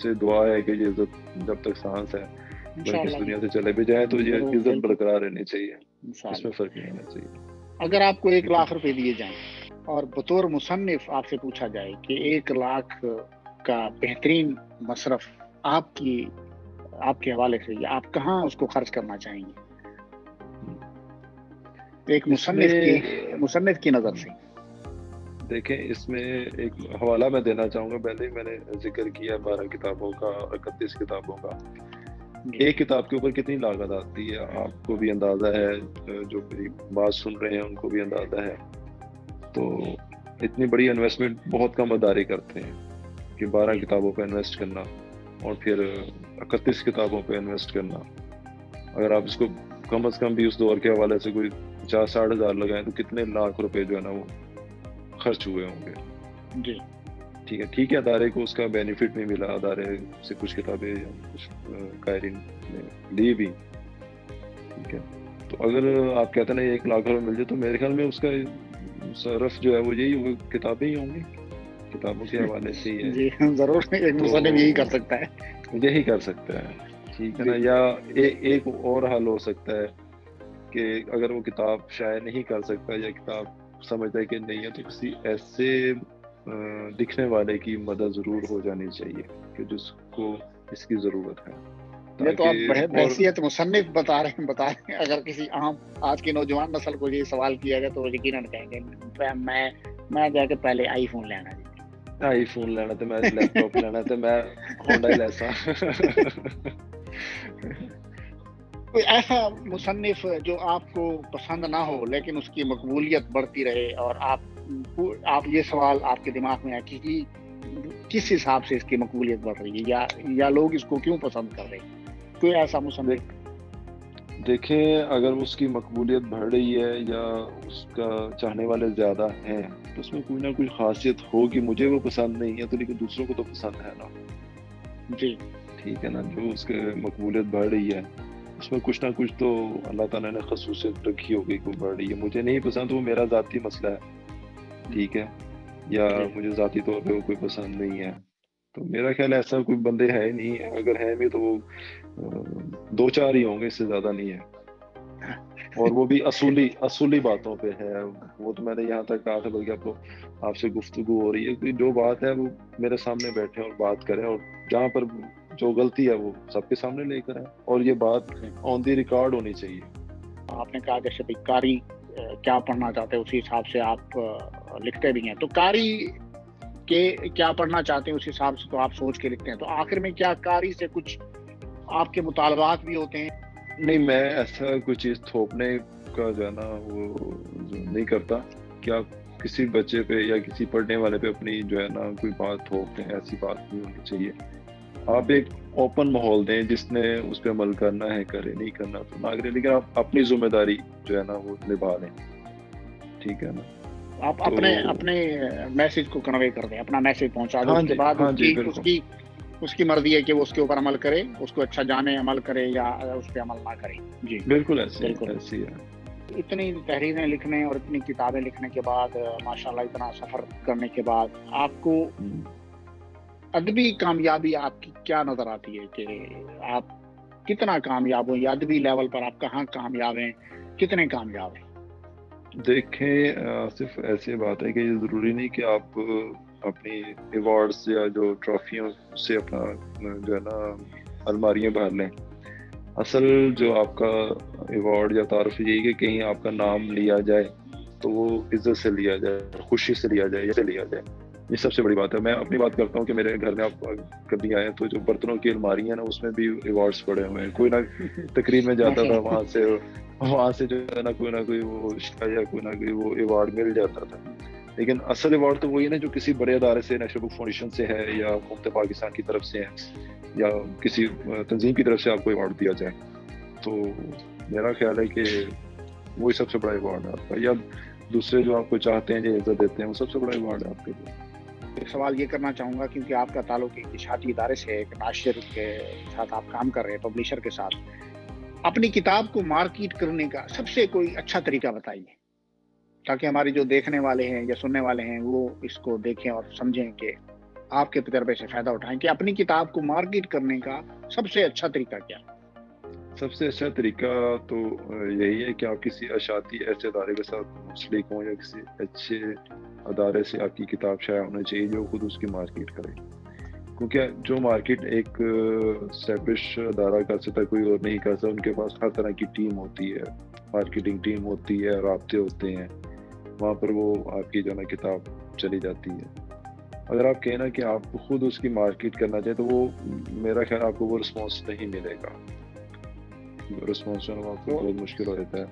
سے دعا ہے کہ یہ عزت جب تک سانس ہے اس دنیا سے چلے بھی جائیں تو یہ عزت برقرار رہنی چاہیے، اس میں فرق نہیں ہونا چاہیے. اگر آپ کو 1 لاکھ روپے دیے جائیں اور بطور مصنف آپ سے پوچھا جائے کہ 1 لاکھ کا بہترین مصرف آپ کے حوالے سے یا آپ کہاں اس کو خرچ کرنا چاہیں گے ایک مصنف کی نظر سے؟ دیکھیں اس میں ایک حوالہ میں دینا چاہوں گا. پہلے ہی میں نے ذکر کیا 12 کتابوں کا، 31 کتابوں کا. ایک کتاب کے اوپر کتنی لاگت آتی ہے آپ کو بھی اندازہ ہے، جو میری بات سن رہے ہیں ان کو بھی اندازہ ہے. تو اتنی بڑی انویسٹمنٹ بہت کم ادارے کرتے ہیں کہ 12 کتابوں پہ انویسٹ کرنا اور پھر 31 کتابوں پہ انویسٹ کرنا. اگر آپ اس کو کم از کم بھی اس دور کے حوالے سے کوئی 50-60 ہزار لگائیں تو کتنے لاکھ روپے جو ہے نا وہ خرچ ہوئے ہوں گے. جی ٹھیک ہے ادارے کو اس کا بینیفٹ نہیں ملا، ادارے سے کچھ کتابیں کچھ قائرین نے لی بھی، ٹھیک ہے. تو اگر آپ کہتے ہیں نا 1 لاکھ روپے مل جائے تو میرے خیال میں اس کا صرف جو ہے وہ یہی کتابیں ہی ہوں گی، کتابوں کے حوالے سے ہی ہے. جی ضرور، ایک مصنف یہی کر سکتا ہے. ٹھیک ہے نا. یا ایک اور حل ہو سکتا ہے کہ اگر وہ کتاب شائع نہیں کر سکتا یا کتاب سمجھتا ہے کہ نہیں ہے تو کسی ایسے لکھنے والے کی مدد ضرور ہو جانی چاہیے کہ جس کو اس کی ضرورت ہے. یہ تو آپ تاکہ اور بحیثیت مصنف بتا رہے ہیں. اگر کسی عام آج کی نوجوان نسل کو یہ سوال کیا جائے تو وہ یقیناً کہیں گے میں جا کے پہلے آئی فون لینا جی. آئی فون لینا تو میں لیپ ٹاپ لینا تو میں ہونڈا ہی لیسا. کوئی ایسا مصنف جو آپ کو پسند نہ ہو لیکن اس کی مقبولیت بڑھتی رہے اور آپ یہ سوال آپ کے دماغ میں ہے کہ کس حساب سے اس کی مقبولیت بڑھ رہی ہے یا لوگ اس کو کیوں پسند کر رہے ہیں؟ کوئی ایسا مصنف؟ دیکھیں اگر اس کی مقبولیت بڑھ رہی ہے یا اس کا چاہنے والے زیادہ ہیں تو اس میں کوئی نہ کوئی خاصیت ہوگی. مجھے وہ پسند نہیں ہے تو لیکن دوسروں کو تو پسند ہے نا. جی ٹھیک ہے نا. جو اس کی مقبولیت بڑھ رہی ہے اس میں کچھ نہ کچھ تو اللہ تعالیٰ نے خصوصیت رکھی ہوگی کہ بڑھ رہی ہے. مجھے نہیں پسند وہ میرا ذاتی مسئلہ ہے, ٹھیک ہے, یا مجھے ذاتی طور پہ وہ کوئی پسند نہیں ہے. تو میرا خیال ایسا کوئی بندے ہے نہیں ہے, اگر ہیں بھی تو وہ 2-4 ہی ہوں گے, اس سے زیادہ نہیں ہے. اور وہ بھی اصولی باتوں پہ ہے. وہ تو میں نے یہاں تک کہا تھا, بلکہ اب تو آپ سے گفتگو ہو رہی ہے کہ جو بات ہے وہ میرے سامنے بیٹھے اور بات کریں, اور جہاں پر جو غلطی ہے وہ سب کے سامنے لے کر آئیں, اور یہ بات آن دی ریکارڈ ہونی چاہیے. آپ نے کہا جیسے بھائی قاری کیا پڑھنا چاہتے ہیں اسی حساب سے آپ لکھتے بھی ہیں, تو قاری کے کیا پڑھنا چاہتے ہیں اس حساب سے تو آپ سوچ کے لکھتے ہیں. تو آخر میں کیا قاری سے کچھ آپ کے مطالبات بھی ہوتے ہیں؟ نہیں, میں ایسا کوئی چیز تھوپنے کا جو ہے نا وہ نہیں کرتا کہ آپ کسی بچے پہ یا کسی پڑھنے والے پہ اپنی جو ہے نا کوئی بات تھوپ دیں. ایسی بات نہیں ہونی چاہیے. آپ ایک اوپن ماحول دیں, جس نے اس پہ عمل کرنا ہے کرے, نہیں کرنا تو نہ کرے, لیکن آپ اپنی ذمہ داری جو ہے نا وہ نبھا لیں. ٹھیک ہے نا. آپ اپنے میسج کو کنوے کر دیں, اپنا میسج پہنچا دیں. اس کے بعد اس کی مرضی ہے کہ وہ اس کے اوپر عمل کرے, اس کو اچھا جانے عمل کرے یا اس پہ عمل نہ کرے. جی بالکل ایسی ہے. اتنی تحریریں لکھنے اور اتنی کتابیں لکھنے کے بعد, ماشاءاللہ اتنا سفر کرنے کے بعد, آپ کو ادبی کامیابی آپ کی کیا نظر آتی ہے کہ آپ کتنا کامیاب ہو, یا ادبی لیول پر آپ کہاں کامیاب ہیں, کتنے کامیاب ہیں؟ دیکھیں صرف ایسی بات ہے کہ یہ ضروری نہیں کہ آپ اپنی ایوارڈز یا جو ٹرافیوں سے اپنا جو ہے نا الماریاں بھر لیں. اصل جو آپ کا ایوارڈ یا تعارف یہی کہ کہیں آپ کا نام لیا جائے تو وہ عزت سے لیا جائے, خوشی سے لیا جائے, یا لیا جائے. یہ سب سے بڑی بات ہے. میں اپنی بات کرتا ہوں کہ میرے گھر میں آپ کبھی آئے تو جو برتنوں کی الماری ہیں نا اس میں بھی ایوارڈز پڑے ہوئے ہیں. کوئی نہ تقریب میں جاتا تھا, وہاں سے جو ہے نا کوئی وہ یا کوئی نہ کوئی وہ ایوارڈ مل جاتا تھا. لیکن اصل ایوارڈ تو وہی ہے نا جو کسی بڑے ادارے سے, نیشنل بک فاؤنڈیشن سے ہے, یا حکومت پاکستان کی طرف سے ہے, یا کسی تنظیم کی طرف سے آپ کو ایوارڈ دیا جائے. تو میرا خیال ہے کہ وہی سب سے بڑا ایوارڈ ہے آپ کا, یا دوسرے جو آپ کو چاہتے ہیں, جو عزت دیتے ہیں, وہ سب سے بڑا ایوارڈ ہے آپ کے لیے. ایک سوال یہ کرنا چاہوں گا کیونکہ آپ کا تعلق ایک اشاعتی ادارے سے ہے, ایک ناشر کے ساتھ آپ کام کر رہے ہیں, پبلشر کے ساتھ. اپنی کتاب کو مارکیٹ کرنے کا سب سے کوئی اچھا طریقہ بتائیے, تاکہ ہماری جو دیکھنے والے ہیں یا سننے والے ہیں وہ اس کو دیکھیں اور سمجھیں کہ آپ کے تجربے سے فائدہ اٹھائیں کہ اپنی کتاب کو مارکیٹ کرنے کا سب سے اچھا طریقہ کیا ہے. سب سے اچھا طریقہ تو یہی ہے کہ آپ کسی اشاعتی ایسے ادارے کے ساتھ منسلک ہوں, یا کسی اچھے ادارے سے آپ کی کتاب شائع ہونا چاہیے جو خود اس کی مارکیٹ کرے. کیونکہ جو مارکیٹ ایک اسٹیبلش ادارہ کر سکتا ہے, کوئی اور نہیں کر سکتا. ان کے پاس ہر طرح کی ٹیم ہوتی ہے, مارکیٹنگ ٹیم ہوتی ہے, رابطے ہوتے ہیں, وہاں پر وہ آپ کی جو ہے نا کتاب چلی جاتی ہے. اگر آپ کہنا کہ آپ خود اس کی مارکیٹ کرنا چاہیں تو وہ میرا خیال آپ کو وہ رسپانس نہیں ملے گا. رسپانس ہونا آپ کو بہت مشکل ہو جاتا ہے.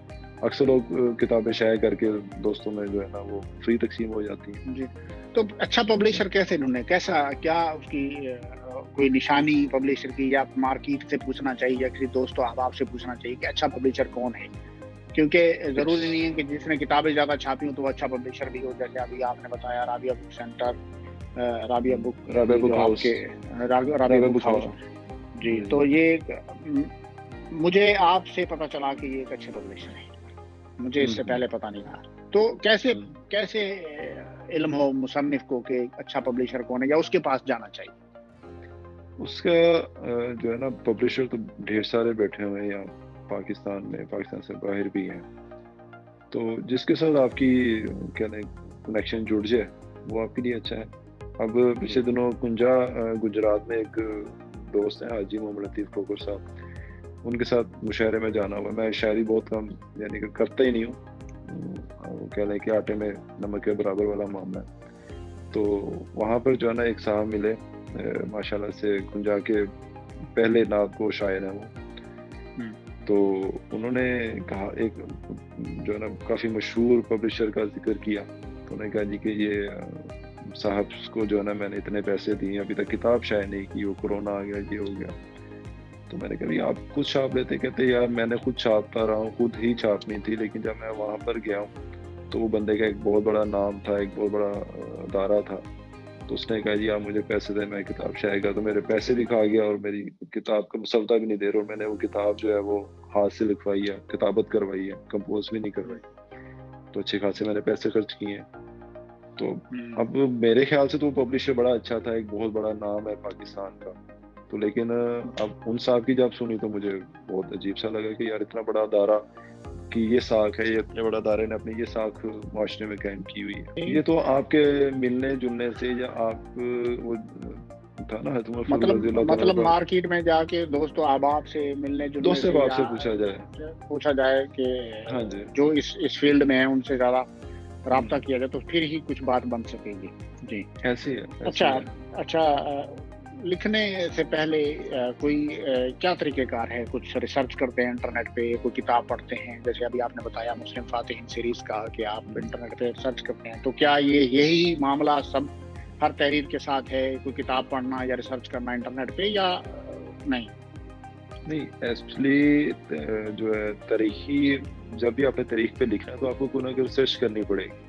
اکثر لوگ کتابیں شائع کر کے دوستوں میں جو ہے نا وہ فری تقسیم ہو جاتی ہیں. جی, تو اچھا پبلشر کیسے ڈھونڈیں, کیا اس کی کوئی نشانی پبلشر کی, یا مارکیٹ سے پوچھنا چاہیے, یا کسی دوست و احباب سے پوچھنا چاہیے کہ اچھا پبلشر کون ہے؟ کیونکہ ضروری نہیں ہے کہ جس نے کتابیں زیادہ چھاپی ہوں تو وہ اچھا پبلشر بھی ہو. جیسے ابھی آپ نے بتایا رابعہ بک سینٹر, رابعہ بک ہاؤس. جی, تو یہ مجھے آپ سے پتہ چلا کہ یہ ایک اچھے پبلشر ہے, مجھے اس سے پہلے پتہ نہیں تھا. تو کیسے علم ہو مصنف کو کہ اچھا پبلشر کون ہے, یا اس کے پاس جانا چاہیے؟ اس کا جو ہے نا پبلشر تو ڈھیر سارے بیٹھے ہوئے ہیں یہاں پاکستان میں, پاکستان سے باہر بھی ہیں. تو جس کے ساتھ آپ کی کنیکشن جڑ جائے وہ آپ کے لیے اچھا ہے. اب پچھلے دنوں کنجا گجرات میں ایک دوست ہیں حاجی محمد لطیف کوکر صاحب, ان کے ساتھ مشاعرے میں جانا ہوا. میں شاعری بہت کم یعنی کہ کرتا ہی نہیں ہوں, وہ کہہ لیں کہ آٹے میں نمک کے برابر والا معاملہ ہے. تو وہاں پر جو ہے نا ایک صاحب ملے ماشاءاللہ سے, گنجا کے پہلے نعت کو شاعر ہیں وہ. تو انہوں نے کہا, ایک جو ہے نا کافی مشہور پبلشر کا ذکر کیا, تو انہوں نے کہا جی کہ یہ صاحب کو جو ہے نا میں نے اتنے پیسے دیے, ابھی تک کتاب شائع نہیں کی, وہ کورونا آ گیا, یہ ہو گیا. تو میں نے کہا آپ خود چھاپ لیتے. کہتے یار میں نے خود چھاپتا رہا ہوں, خود ہی چھاپنی تھی, لیکن جب میں وہاں پر گیا ہوں تو وہ بندے کا ایک بہت بڑا نام تھا, ایک بہت بڑا ادارہ تھا. تو اس نے کہا جی آپ مجھے پیسے دیں, میں کتاب شائع کر. تو میرے پیسے بھی کھا گیا اور میری کتاب کا مسودہ بھی نہیں دے رہا, اور میں نے وہ کتاب جو ہے وہ ہاتھ سے لکھوائی ہے, کتابت کروائی ہے, کمپوز بھی نہیں کروائی. تو اچھے خاصے میں نے پیسے خرچ کیے ہیں. تو اب میرے خیال سے تو وہ پبلشر بڑا اچھا تھا, ایک بہت بڑا نام ہے پاکستان کا. تو لیکن اب ان صاحب کی جب سنی تو مجھے بہت عجیب سا لگا کہ یار اتنا بڑا ادارہ کی یہ ساکھ ہے, یہ اتنے بڑا ادارے نے اپنی یہ ساکھ معاشرے میں قائم کی ہوئی ہے. یہ تو آپ کے ملنے جلنے سے, یا آپ وہ تھا نا مطلب مارکیٹ میں جا کے دوست و احباب سے ملنے جلنے دوست احباب سے پوچھا جائے کہ ہاں جی جو اس فیلڈ میں ہیں ان سے زیادہ رابطہ کیا جائے تو پھر ہی کچھ بات بن سکے گی. جی ایسی ہے. اچھا لکھنے سے پہلے کوئی کیا طریقہ کار ہے؟ کچھ ریسرچ کرتے ہیں انٹرنیٹ پہ, کوئی کتاب پڑھتے ہیں, جیسے ابھی آپ نے بتایا مسلم فاتحین سیریز کا کہ آپ انٹرنیٹ پہ ریسرچ کرتے ہیں, تو کیا یہی معاملہ سب ہر تحریر کے ساتھ ہے, کوئی کتاب پڑھنا یا ریسرچ کرنا انٹرنیٹ پہ, یا نہیں؟ ایکچولی جو ہے تاریخی, جب بھی آپ نے تاریخ پہ لکھنا ہے تو آپ کو کوئی نہ کوئی ریسرچ کرنی پڑے گی,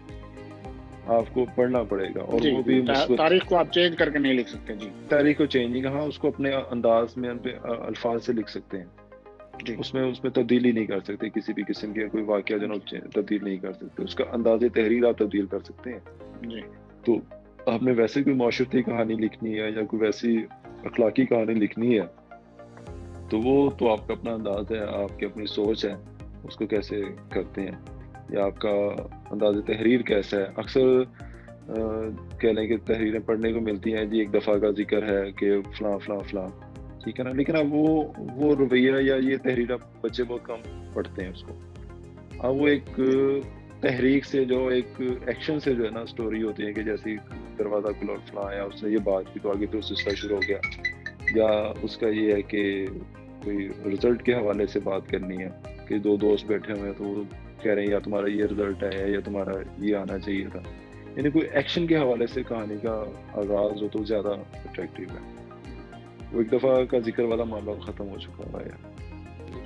آپ کو پڑھنا پڑے گا. اور وہ بھی تاریخ کو آپ چینج کر کے نہیں لکھ سکتے. جی تاریخ کو چینج نہیں, ہاں اس کو اپنے انداز میں الفاظ سے لکھ سکتے ہیں. جی اس میں تبدیلی نہیں کر سکتے, کسی بھی قسم کے کوئی واقعہ جو ہے تبدیل نہیں کر سکتے, اس کا انداز تحریر آپ تبدیل کر سکتے ہیں. جی تو آپ نے ویسے کوئی معاشرتی کہانی لکھنی ہے یا کوئی ویسی اخلاقی کہانی لکھنی ہے تو وہ تو آپ کا اپنا انداز ہے, آپ کی اپنی سوچ ہے, اس کو کیسے کرتے ہیں, یا آپ کا انداز تحریر کیسا ہے. اکثر کہہ لیں کہ تحریریں پڑھنے کو ملتی ہیں جی ایک دفعہ کا ذکر ہے کہ فلاں فلاں فلاں, ٹھیک ہے نا, لیکن اب وہ رویہ یا یہ تحریر اب بچے بہت کم پڑھتے ہیں اس کو. اب وہ ایک تحریک سے, جو ایک ایکشن سے جو ہے نا سٹوری ہوتی ہے کہ جیسے دروازہ کھلا اور فلاں آیا, اس نے یہ بات کی تو آگے تو سلسلہ شروع ہو گیا, یا اس کا یہ ہے کہ کوئی رزلٹ کے حوالے سے بات کرنی ہے کہ دو دوست بیٹھے ہوئے ہیں تو وہ کہہ رہے ہیں یا تمہارا یہ رزلٹ ہے یا تمہارا یہ آنا چاہیے تھا, یعنی کوئی ایکشن کے حوالے سے کہانی کا آغاز ہو تو زیادہ اٹریکٹیو ہے. وہ ایک دفعہ کا ذکر والا معاملہ ختم ہو چکا ہوا ہے.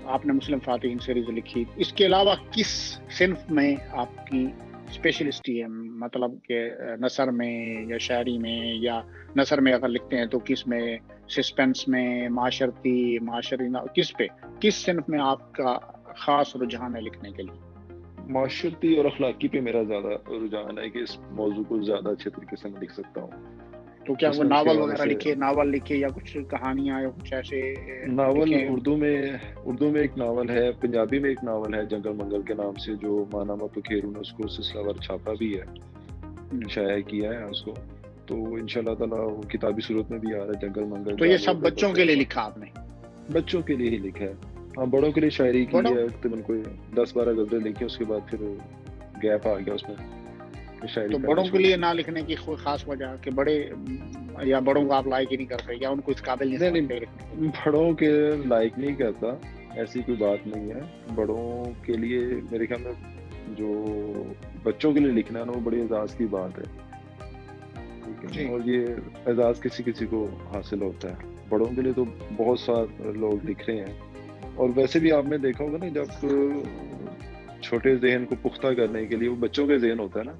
آپ نے مسلم فاتحین سیریز لکھی, اس کے علاوہ کس صنف میں آپ کی اسپیشلسٹی ہے؟ مطلب کہ نثر میں یا شاعری میں, یا نثر میں اگر لکھتے ہیں تو کس میں, سسپینس میں, معاشرتی کس پہ, کس صنف میں آپ کا خاص رجحان ہے لکھنے کے لیے؟ معاشرتی اور اخلاقی پہ میرا زیادہ رجحان ہے کہ اس موضوع کو زیادہ اچھے طریقے سے میں لکھ سکتا ہوں. تو کیا وہ ناول وغیرہ لکھے یا کچھ کہانیاں یا کچھ ایسے ناول؟ اردو میں ایک ناول ہے, پنجابی میں ایک ناول ہے جنگل منگل کے نام سے, جو مانا متخیروں نے اس کو سلسلہ وار چھاپا بھی ہے, شائع کیا ہے اس کو. تو انشاءاللہ تعالیٰ وہ کتابی صورت میں بھی آ رہا ہے جنگل منگل. تو یہ سب بچوں کے لیے لکھا آپ نے؟ بچوں کے لیے ہی لکھا ہے, ہاں. بڑوں کے لیے شاعری کی ہے, تقریباً کوئی 10-12 غزلیں لکھی, اس کے بعد پھر گیپ آ گیا اس میں. تو بڑوں کے لیے نہ لکھنے کی کوئی خاص وجہ کہ بڑوں کو آپ لائق ہی نہیں کرتے, یا ان کو اس قابل نہیں؟ بڑوں کے لائق نہیں کرتا, ایسی کوئی بات نہیں ہے. بڑوں کے لیے میرے خیال میں جو بچوں کے لیے لکھنا ہے نا وہ بڑی اعزاز کی بات ہے, اور یہ اعزاز کسی کو حاصل ہوتا ہے. بڑوں کے لیے تو بہت سارے لوگ لکھ رہے ہیں, اور ویسے بھی آپ نے دیکھا ہوگا نا, جب چھوٹے ذہن کو پختہ کرنے کے لیے وہ بچوں کا ذہن ہوتا ہے نا,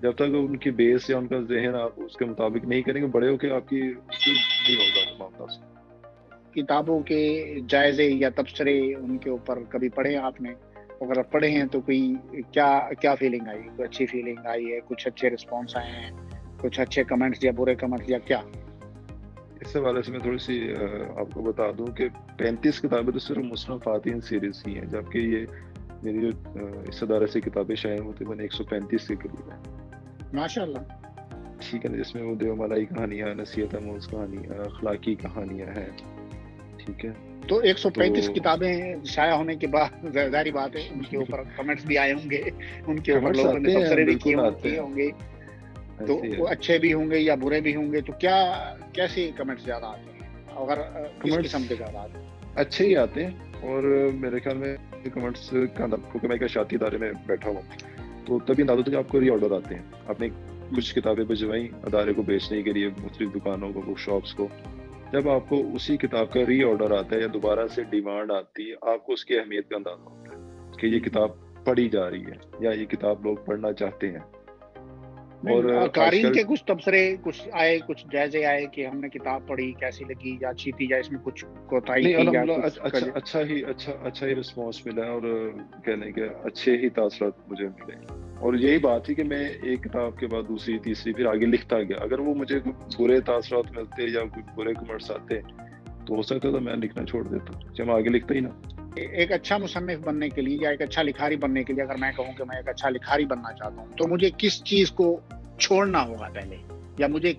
جب تک ان کی بیس یا ان کا ذہن آپ اس کے مطابق نہیں کریں گے, بڑے ہو کے آپ کی نہیں ہوگا معاملہ. کتابوں کے جائزے یا تبصرے ان کے اوپر کبھی پڑھے آپ نے؟ اگر پڑھے ہیں تو کوئی کیا فیلنگ آئی؟ کوئی اچھی فیلنگ آئی ہے؟ کچھ اچھے رسپانس آئے ہیں؟ کچھ اچھے کمنٹس یا برے کمنٹس یا کیا؟ اس حوالے سے میں تھوڑی سی آپ کو بتا دوں کہ 35 کتابیں تو صرف مسلم فاتحین سیریز کی ہیں, جبکہ یہ میری جو اس ادارے سے کتابیں شائع ہوتی ہیں 135 کے قریب ہیں. ماشاءاللہ. ٹھیک ہے, جس میں وہ دیومالائی کہانیاں, نصیحت آموز کہانیاں, اخلاقی کہانیاں ہیں, ٹھیک ہے. تو 135 تو کتابیں شائع ہونے کے بعد ظاہری بات ہے ان کے اوپر کمنٹس بھی آئے ہوں گے، ان کے اوپر کمنٹس لوگوں نے آتے ہیں، تبصرے بھی بالکل آتے کیے ہیں، ہوں گے، تو ایسے وہ ہے. اچھے بھی ہوں گے یا برے بھی ہوں گے، تو کیا کیسے کمنٹس زیادہ آتے ہیں، اگر کس کمنٹس قسم کے زیادہ آتے ہیں؟ اچھے ہی آتے ہیں، اور میرے خیال میں کمنٹس کا کیونکہ میں ایک اشاعتی ادارے میں بیٹھا ہوں، تو تبھی اندازہ ہوتا ہے کہ آپ کو ری آرڈر آتے ہیں. آپ نے کچھ کتابیں بھجوائیں ادارے کو بیچنے کے لیے، مختلف دکانوں کو، بک شاپس کو. جب آپ کو اسی کتاب کا ری آرڈر آتا ہے یا دوبارہ سے ڈیمانڈ آتی ہے، آپ کو اس کی اہمیت کا اندازہ ہوتا ہے کہ یہ کتاب پڑھی جا رہی ہے یا یہ کتاب لوگ پڑھنا چاہتے ہیں. اور آج قارئین کل کے کچھ تبصرے کچھ آئے، کچھ جائزے آئے کہ ہم نے کتاب پڑھی، کیسی لگی، یا اچھی تھی، یا اس میں کچھ کوتاہی نہیں، تھی، یا الحمدللہ کچھ اچھا ہی رسپانس ملا ہے، اور کہنے کے اچھے ہی تاثرات مجھے ملے. اور یہی بات تھی کہ میں ایک کتاب کے بعد دوسری تیسری پھر آگے لکھتا گیا. اگر وہ مجھے برے تاثرات ملتے یا کوئی برے کمنٹس آتے تو ہو سکتا تھا میں لکھنا چھوڑ دیتا، کہ میں آگے لکھتا ہی نا. ایک اچھا مصنف بننے کے لیے یا ایک اچھا لکھاری بننے کے لیے، اگر میں کہوں کہ میں ایک اچھا لکھاری بننا چاہتا ہوں، تو مجھے کس چیز کو چھوڑنا ہوگا پہلے، یا مجھے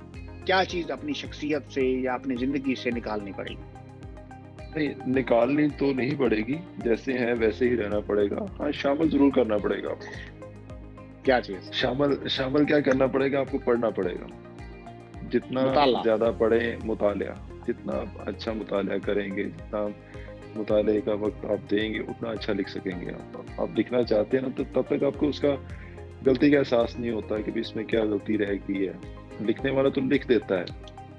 کیا چیز اپنی شخصیت سے یا اپنی زندگی سے نکالنی پڑے گی؟ نہیں، نکالنی تو نہیں پڑے گی، جیسے ہیں ویسے ہی رہنا پڑے گا. ہاں، شامل ضرور کرنا پڑے گا آپ کو. کیا چیز؟ شامل کیا کرنا پڑے گا؟ آپ کو پڑھنا پڑے گا. جتنا مطالعہ. زیادہ پڑھیں، مطالعہ جتنا آپ اچھا مطالعہ کریں گے، جتنا مطالعے کا وقت آپ دیں گے، اتنا اچھا لکھ سکیں گے. آپ لکھنا چاہتے ہیں نا، تو تب تک آپ کو اس کا غلطی کا احساس نہیں ہوتا کہ اس میں کیا غلطی رہ گئی ہے. لکھنے والا تو لکھ دیتا ہے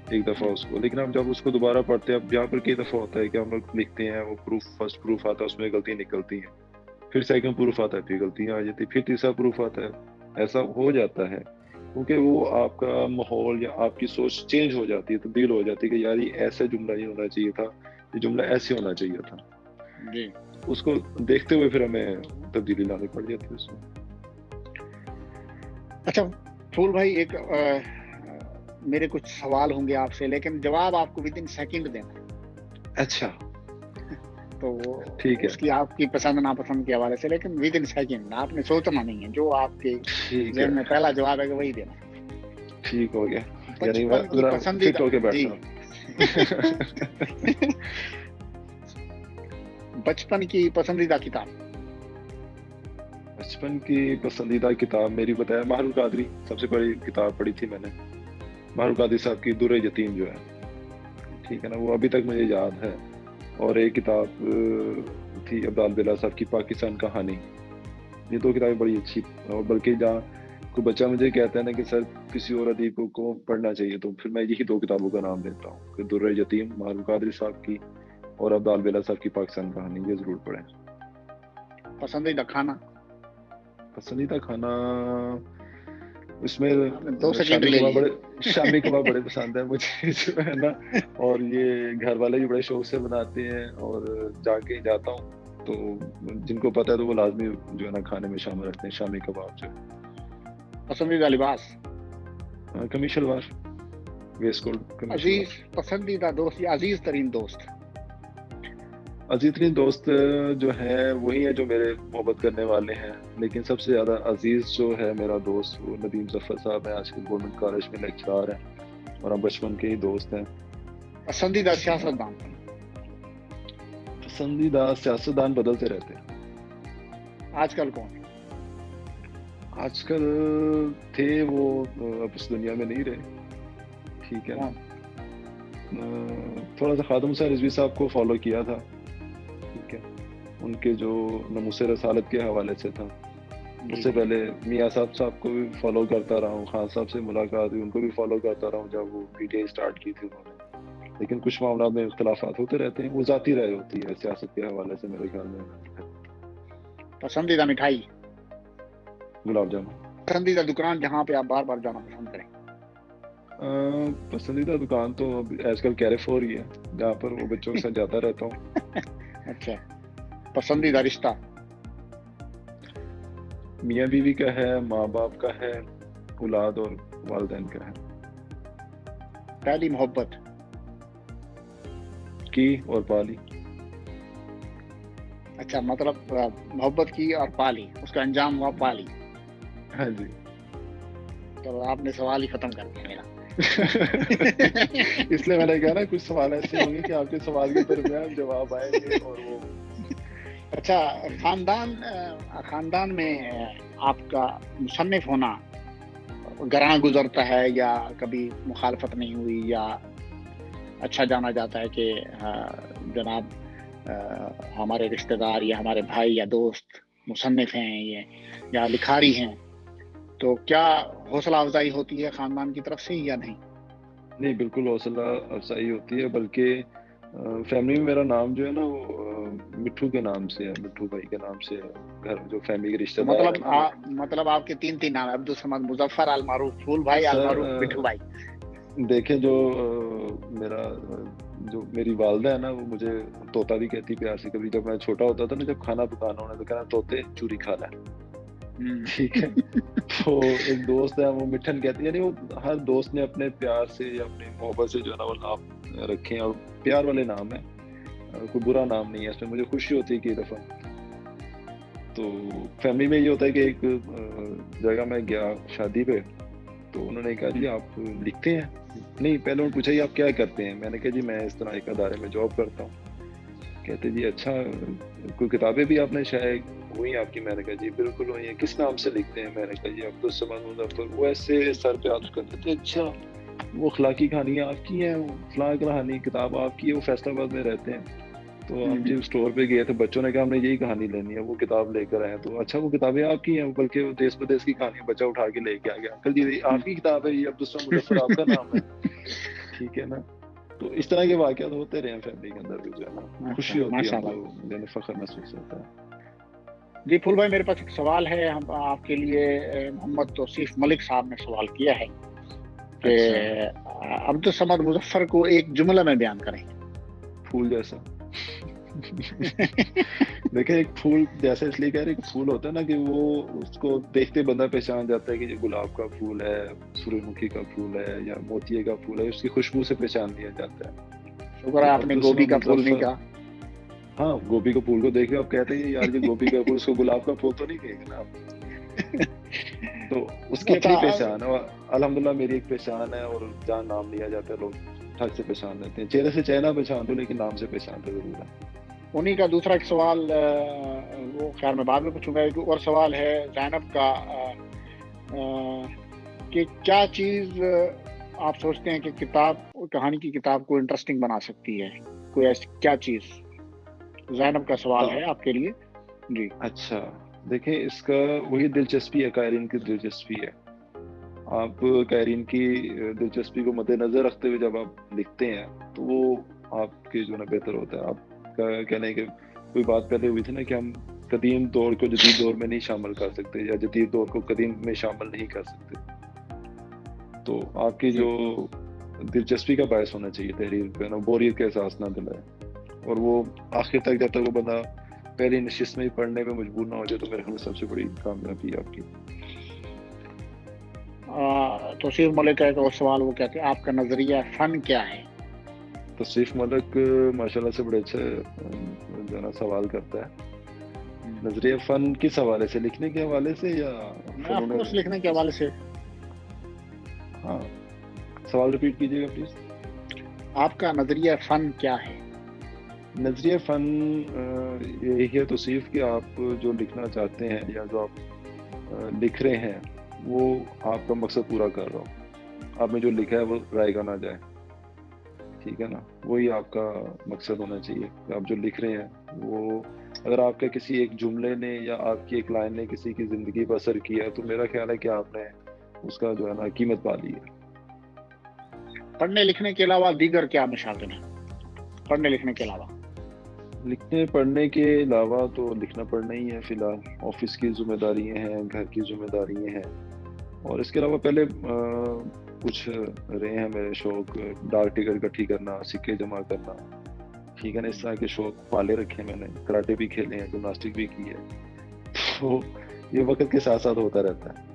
ایک دفعہ اس کو، لیکن اب جب اس کو دوبارہ پڑھتے ہیں، اب یہاں پر کئی دفعہ ہوتا ہے کہ ہم لوگ لکھتے ہیں، وہ فرسٹ پروف آتا ہے، اس میں غلطی نکلتی ہے، پھر سیکنڈ پروف آتا ہے، پھر غلطیاں آ جاتی ہے، پھر تیسرا پروف آتا ہے. ایسا ہو جاتا ہے کیونکہ وہ آپ کا ماحول یا آپ کی سوچ چینج ہو جاتی ہے، تبدیل ہو جاتی ہے کہ یار یہ ایسا جملہ نہیں ہونا چاہیے تھا، یہ جملہ ایسے ہونا چاہیے تھا. جی. اس کو دیکھتے ہوئے پھر ہمیں تبدیلی لانے پڑ جاتی ہے اس میں. اچھا پھول بھائی، ایک میرے کچھ سوال ہوں گے آپ سے، لیکن جواب آپ کو ود ان سیکنڈ دینا ہے. اچھا، تو ٹھیک ہے، اس کی آپ کی پسند ناپسند کے حوالے سے، لیکن ود ان سیکنڈ، آپ نے سوچنا نہیں ہے، جو آپ کے ٹھیک ہے، ذہن میں پہلا جواب ہے کہ وہی دینا. ٹھیک ہو گیا. یعنی بچپن کی ذرا پسندیدہ، فٹ ہو کے جی بیٹھنا. بچپن کی پسندیدہ کتاب. بچپن کی پسندیدہ کتاب میری بتایا ماہر القادری، سب سے بڑی کتاب پڑھی تھی میں نے، ماہر القادری صاحب کی در یتیم جو ہے، ٹھیک ہے نا، وہ ابھی تک مجھے یاد ہے. اور ایک کتاب تھی عبدال بلا صاحب کی پاکستان کہانی. یہ دو کتابیں بڑی اچھی، اور بلکہ جہاں کوئی بچہ مجھے کہتا ہے نا کہ سر کسی اور ادیب کو پڑھنا چاہیے، تو پھر میں یہی دو کتابوں کا نام دیتا ہوں کہ در یتیم ماہر القادری صاحب کی، اور عبدال بلا صاحب کی پاکستان کہانی. یہ ضرور پڑھیں. پسندیدہ کھانا. پسندیدہ کھانا اس میں 2 سیکنڈ لے لیے. شامی کباب بڑے پسند ہیں مجھے جو ہے نا، اور یہ گھر والے بھی بڑے شوق سے بناتے ہیں، اور جا کے جاتا ہوں تو جن کو پتہ ہے تو وہ لازمی جو ہے نا کھانے میں شامل رکھتے ہیں شامی کباب جو. پسندیدہ لباس. قمیص شلوار، ویسٹ کوٹ. عزیز پسندیدہ دوست یا عزیز ترین دوست. عزیز ترین دوست جو ہے وہی ہے جو میرے محبت کرنے والے ہیں، لیکن سب سے زیادہ عزیز جو ہے میرا دوست وہ ندیم ظفر صاحب ہیں. آج کل گورنمنٹ کالج میں لیکچرار ہیں، اور ہم بچپن کے ہی دوست ہیں. پسندیدہ سیاستدان. پسندیدہ سیاستدان بدلتے رہتے ہیں. آج کل کون؟ آج کل تھے وہ، اب اس دنیا میں نہیں رہے. ٹھیک ہے نا، تھوڑا سا خادم حسین رضوی صاحب کو فالو کیا تھا، ٹھیک ہے، ان کے جو ناموس رسالت کے حوالے سے تھا. اس سے پہلے میاں صاحب کو بھی فالو کرتا رہا ہوں. خان صاحب سے ملاقات ہوئی، ان کو بھی فالو کرتا رہا ہوں جب وہ پی ٹی آئی اسٹارٹ کی تھی انہوں نے. لیکن کچھ معاملات میں اختلافات ہوتے رہتے ہیں، وہ ذاتی رائے ہوتی ہے سیاست کے حوالے سے میرے خیال میں. پسندیدہ مٹھائی. گلاب جامن. پسندیدہ دکان جہاں پہ آپ بار بار جانا پسند کریں. پسندیدہ دکان تو آج کل کیریفور ہی ہے، جہاں پر وہ بچوں کے ساتھ جاتا رہتا ہوں. اچھا. پسندیدہ رشتہ. میاں بیوی کا ہے، ماں باپ کا ہے، اولاد اور والدین کا ہے. پہلی محبت. کی اور پالی. اچھا، مطلب محبت کی اور پالی، اس کا انجام ہوا پالی. ہاں جی. تو آپ نے سوال ہی ختم کر دیا میرا. اس لیے میں نے کہا نا کچھ سوال ایسے ہوں گے کہ آپ کے سوال کے درمیان جواب آئیں گے اور وہ اچھا، خاندان میں آپ کا مصنف ہونا گراں گزرتا ہے یا کبھی مخالفت نہیں ہوئی، یا اچھا جانا جاتا ہے کہ جناب ہمارے رشتہ دار یا ہمارے بھائی یا دوست مصنف ہیں یا لکھاری ہیں، تو کیا حوصلہ افزائی ہوتی ہے خاندان کی طرف سے یا نہیں؟ نہیں، بالکل حوصلہ افزائی ہوتی ہے، بلکہ فیملی میں میرا نام جو ہے نا وہ مٹھو کے نام سے ہے، مٹھو بھائی کے نام سے ہے، گھر جو فیملی کے رشتہ دار ہیں نا مطلب آپ کے تین نام ہیں، عبدالصمد مظفر، المعروف پھول بھائی، سر المعروف مٹھو بھائی۔ دیکھیں جو میری والدہ ہے نا وہ مجھے طوطا بھی کہتی پیار سے، کبھی جب میں چھوٹا ہوتا تھا نا، جب کھانا پکانا ہونا تو کہنا طوطے چوری کھا لے، ٹھیک ہے۔ تو ایک دوست ہے وہ مٹھن کہتے، یعنی وہ ہر دوست نے اپنے پیار سے یا اپنی محبت سے جو ہے نا وہ نام رکھے ہیں، اور پیار والے نام ہیں، کوئی برا نام نہیں ہے، اس میں مجھے خوشی ہوتی ہے کہ دفعہ تو فیملی میں یہ ہوتا ہے کہ ایک جگہ میں گیا شادی پہ، تو انہوں نے کہا جی آپ لکھتے ہیں؟ نہیں، پہلے انہوں نے پوچھا جی آپ کیا کرتے ہیں؟ میں نے کہا جی میں اس طرح ایک ادارے میں جاب کرتا ہوں۔ کہتے جی اچھا، کوئی کتابیں بھی آپ نے شائع ہوئی آپ کی؟ میں نے کہا جی بالکل ہوئی ہیں۔ کس نام سے لکھتے ہیں؟ میں نے کہا جی عبدالصمد مظفر۔ وہ ایسے سر پہ ہاتھ کرتے تھے، اچھا وہ اخلاقی کہانیاں آپ کی ہیں، فلاں کہانی کتاب آپ کی ہے، وہ فیصل آباد میں رہتے ہیں۔ تو ہم جب اسٹور پہ گئے تھے، بچوں نے کہا ہم نے یہی کہانی لینی ہے، وہ کتاب لے کر آئے، تو اچھا وہ کتابیں آپ کی ہیں؟ بلکہ وہ دیس پردیس کی کہانی بچہ اٹھا کے لے کے آ گیا، انکل جی آپ کی کتاب ہے یہ، عبدالصمد مظفر آپ کا نام ہے، ٹھیک ہے نا۔ تو اس طرح کے واقعات ہوتے رہے ہیں فیملی کے اندر بھی، جو ہے نا خوشی ہوتی ہے، ہم فخر محسوس ہوتا ہے۔ جی پھول بھائی، میرے پاس ایک سوال ہے آپ کے لیے۔ محمد توصیف ملک صاحب نے سوال کیا ہے کہ عبدالصمد مظفر کو ایک جملہ میں بیان کریں۔ پھول جیسا۔ دیکھیں ایک پھول جیسا اس لیے کہہ رہے، ایک پھول ہوتا ہے نا کہ وہ اس کو دیکھتے بندہ پہچان جاتا ہے کہ یہ گلاب کا پھول ہے، سورج مکھی کا پھول ہے یا موتیے کا پھول ہے، اس کی خوشبو سے پہچان لیا جاتا ہے۔ شکر ہے آپ نے گوبھی کا پھول نہیں کہا۔ ہاں، گوبھی کا پھول کو دیکھ کے آپ کہتے ہیں یار یہ گوبھی کا پھول، اس کو گلاب کا پھول تو نہیں کہیں گے نا آپ۔ تو اس کی اپنی پہچان ہے، اور الحمدللہ میری ایک پہچان ہے، اور جہاں نام لیا جاتا ہے لوگ ٹھگ سے پہچان لیتے ہیں، چہرے سے چہرہ پہچان دو لیکن نام سے پہچان دو ضرور ہے۔ انہی کا دوسرا ایک سوال، وہ خیر میں بعد میں پوچھوں گا، ایک اور سوال ہے زینب کا کہ کیا چیز آپ سوچتے ہیں کہ کتاب، کہانی کی کتاب کو انٹرسٹنگ بنا سکتی ہے؟ کوئی ایسی کیا چیز؟ زینب کا سوال ہے آپ کے لیے جی۔ اچھا دیکھیں، اس کا وہی دلچسپی ہے، قائرین کی دلچسپی ہے۔ آپ قائرین کی دلچسپی کو مد نظر رکھتے ہوئے جب آپ لکھتے ہیں تو وہ آپ کے جو ہے بہتر ہوتا ہے۔ آپ کا کہنا ہے کہ کوئی بات پہلے ہوئی تھی نا کہ ہم قدیم دور کو جدید دور میں نہیں شامل کر سکتے، یا جدید دور کو قدیم میں شامل نہیں کر سکتے، تو آپ کی جو دلچسپی کا باعث ہونا چاہیے تحریر پہ نا، بوریت کا احساس نہ دلائے، اور وہ آخر تک جب تک وہ بندہ پہلی نشست میں ہی پڑھنے پہ مجبور نہ ہو جائے، تو میرے خیال میں سب سے بڑی کامیابی ہے آپ کی۔ توصیف ملک کا ایک اور سوال، وہ کہتے ہیں آپ کا نظریہ فن کیا ہے؟ توصیف ملک ماشاءاللہ سے بڑے اچھے جو ہے نا سوال کرتا ہے۔ نظریہ فن کس حوالے سے؟ لکھنے کے حوالے سے یا لکھنے کے حوالے سے؟ ہاں، سوال ریپیٹ کیجیے گا پلیز۔ آپ کا نظریہ فن کیا ہے؟ نظریہ فن یہی ہے توصیف کہ آپ جو لکھنا چاہتے ہیں یا جو آپ لکھ رہے ہیں وہ آپ کا مقصد پورا کر رہا ہو، آپ نے جو لکھا ہے وہ رائے گا نہ جائے، ٹھیک ہے نا، وہی آپ کا مقصد ہونا چاہیے کہ آپ جو لکھ رہے ہیں وہ، اگر آپ کا کسی ایک جملے نے یا آپ کی ایک لائن نے کسی کی زندگی پر اثر کیا ہے تو میرا خیال ہے کہ آپ نے اس کا جو ہے نا قیمت پا لی ہے۔ پڑھنے لکھنے کے علاوہ دیگر کیا مشاغل ہیں؟ پڑھنے لکھنے کے علاوہ لکھنے پڑھنے کے علاوہ تو لکھنا پڑھنا ہی ہے فی الحال، آفس کی ذمہ داریاں ہیں، گھر کی ذمہ داریاں ہیں، اور اس کے علاوہ پہلے کچھ رہے ہیں میرے شوق، ڈاک ٹکٹ اکٹھی کرنا، سکے جمع کرنا، ٹھیک ہے نا، اس طرح کے شوق پالے رکھے ہیں میں نے، کراٹے بھی کھیلے ہیں، جمناسٹک بھی کی ہے، تو یہ وقت کے ساتھ ساتھ ہوتا رہتا ہے۔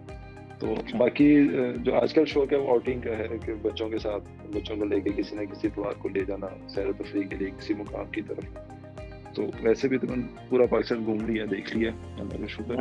تو باقی جو آج کل شوق ہے وہ آؤٹنگ کا ہے کہ بچوں کے ساتھ، بچوں کو لے کے کسی نہ کسی اتوار کو لے جانا سیر و تفریح کے لیے کسی مقام کی طرف۔ تو ویسے بھی تو میں پورا پاکستان گھوم لیا، دیکھ لیا، اللہ کا شکر ہے۔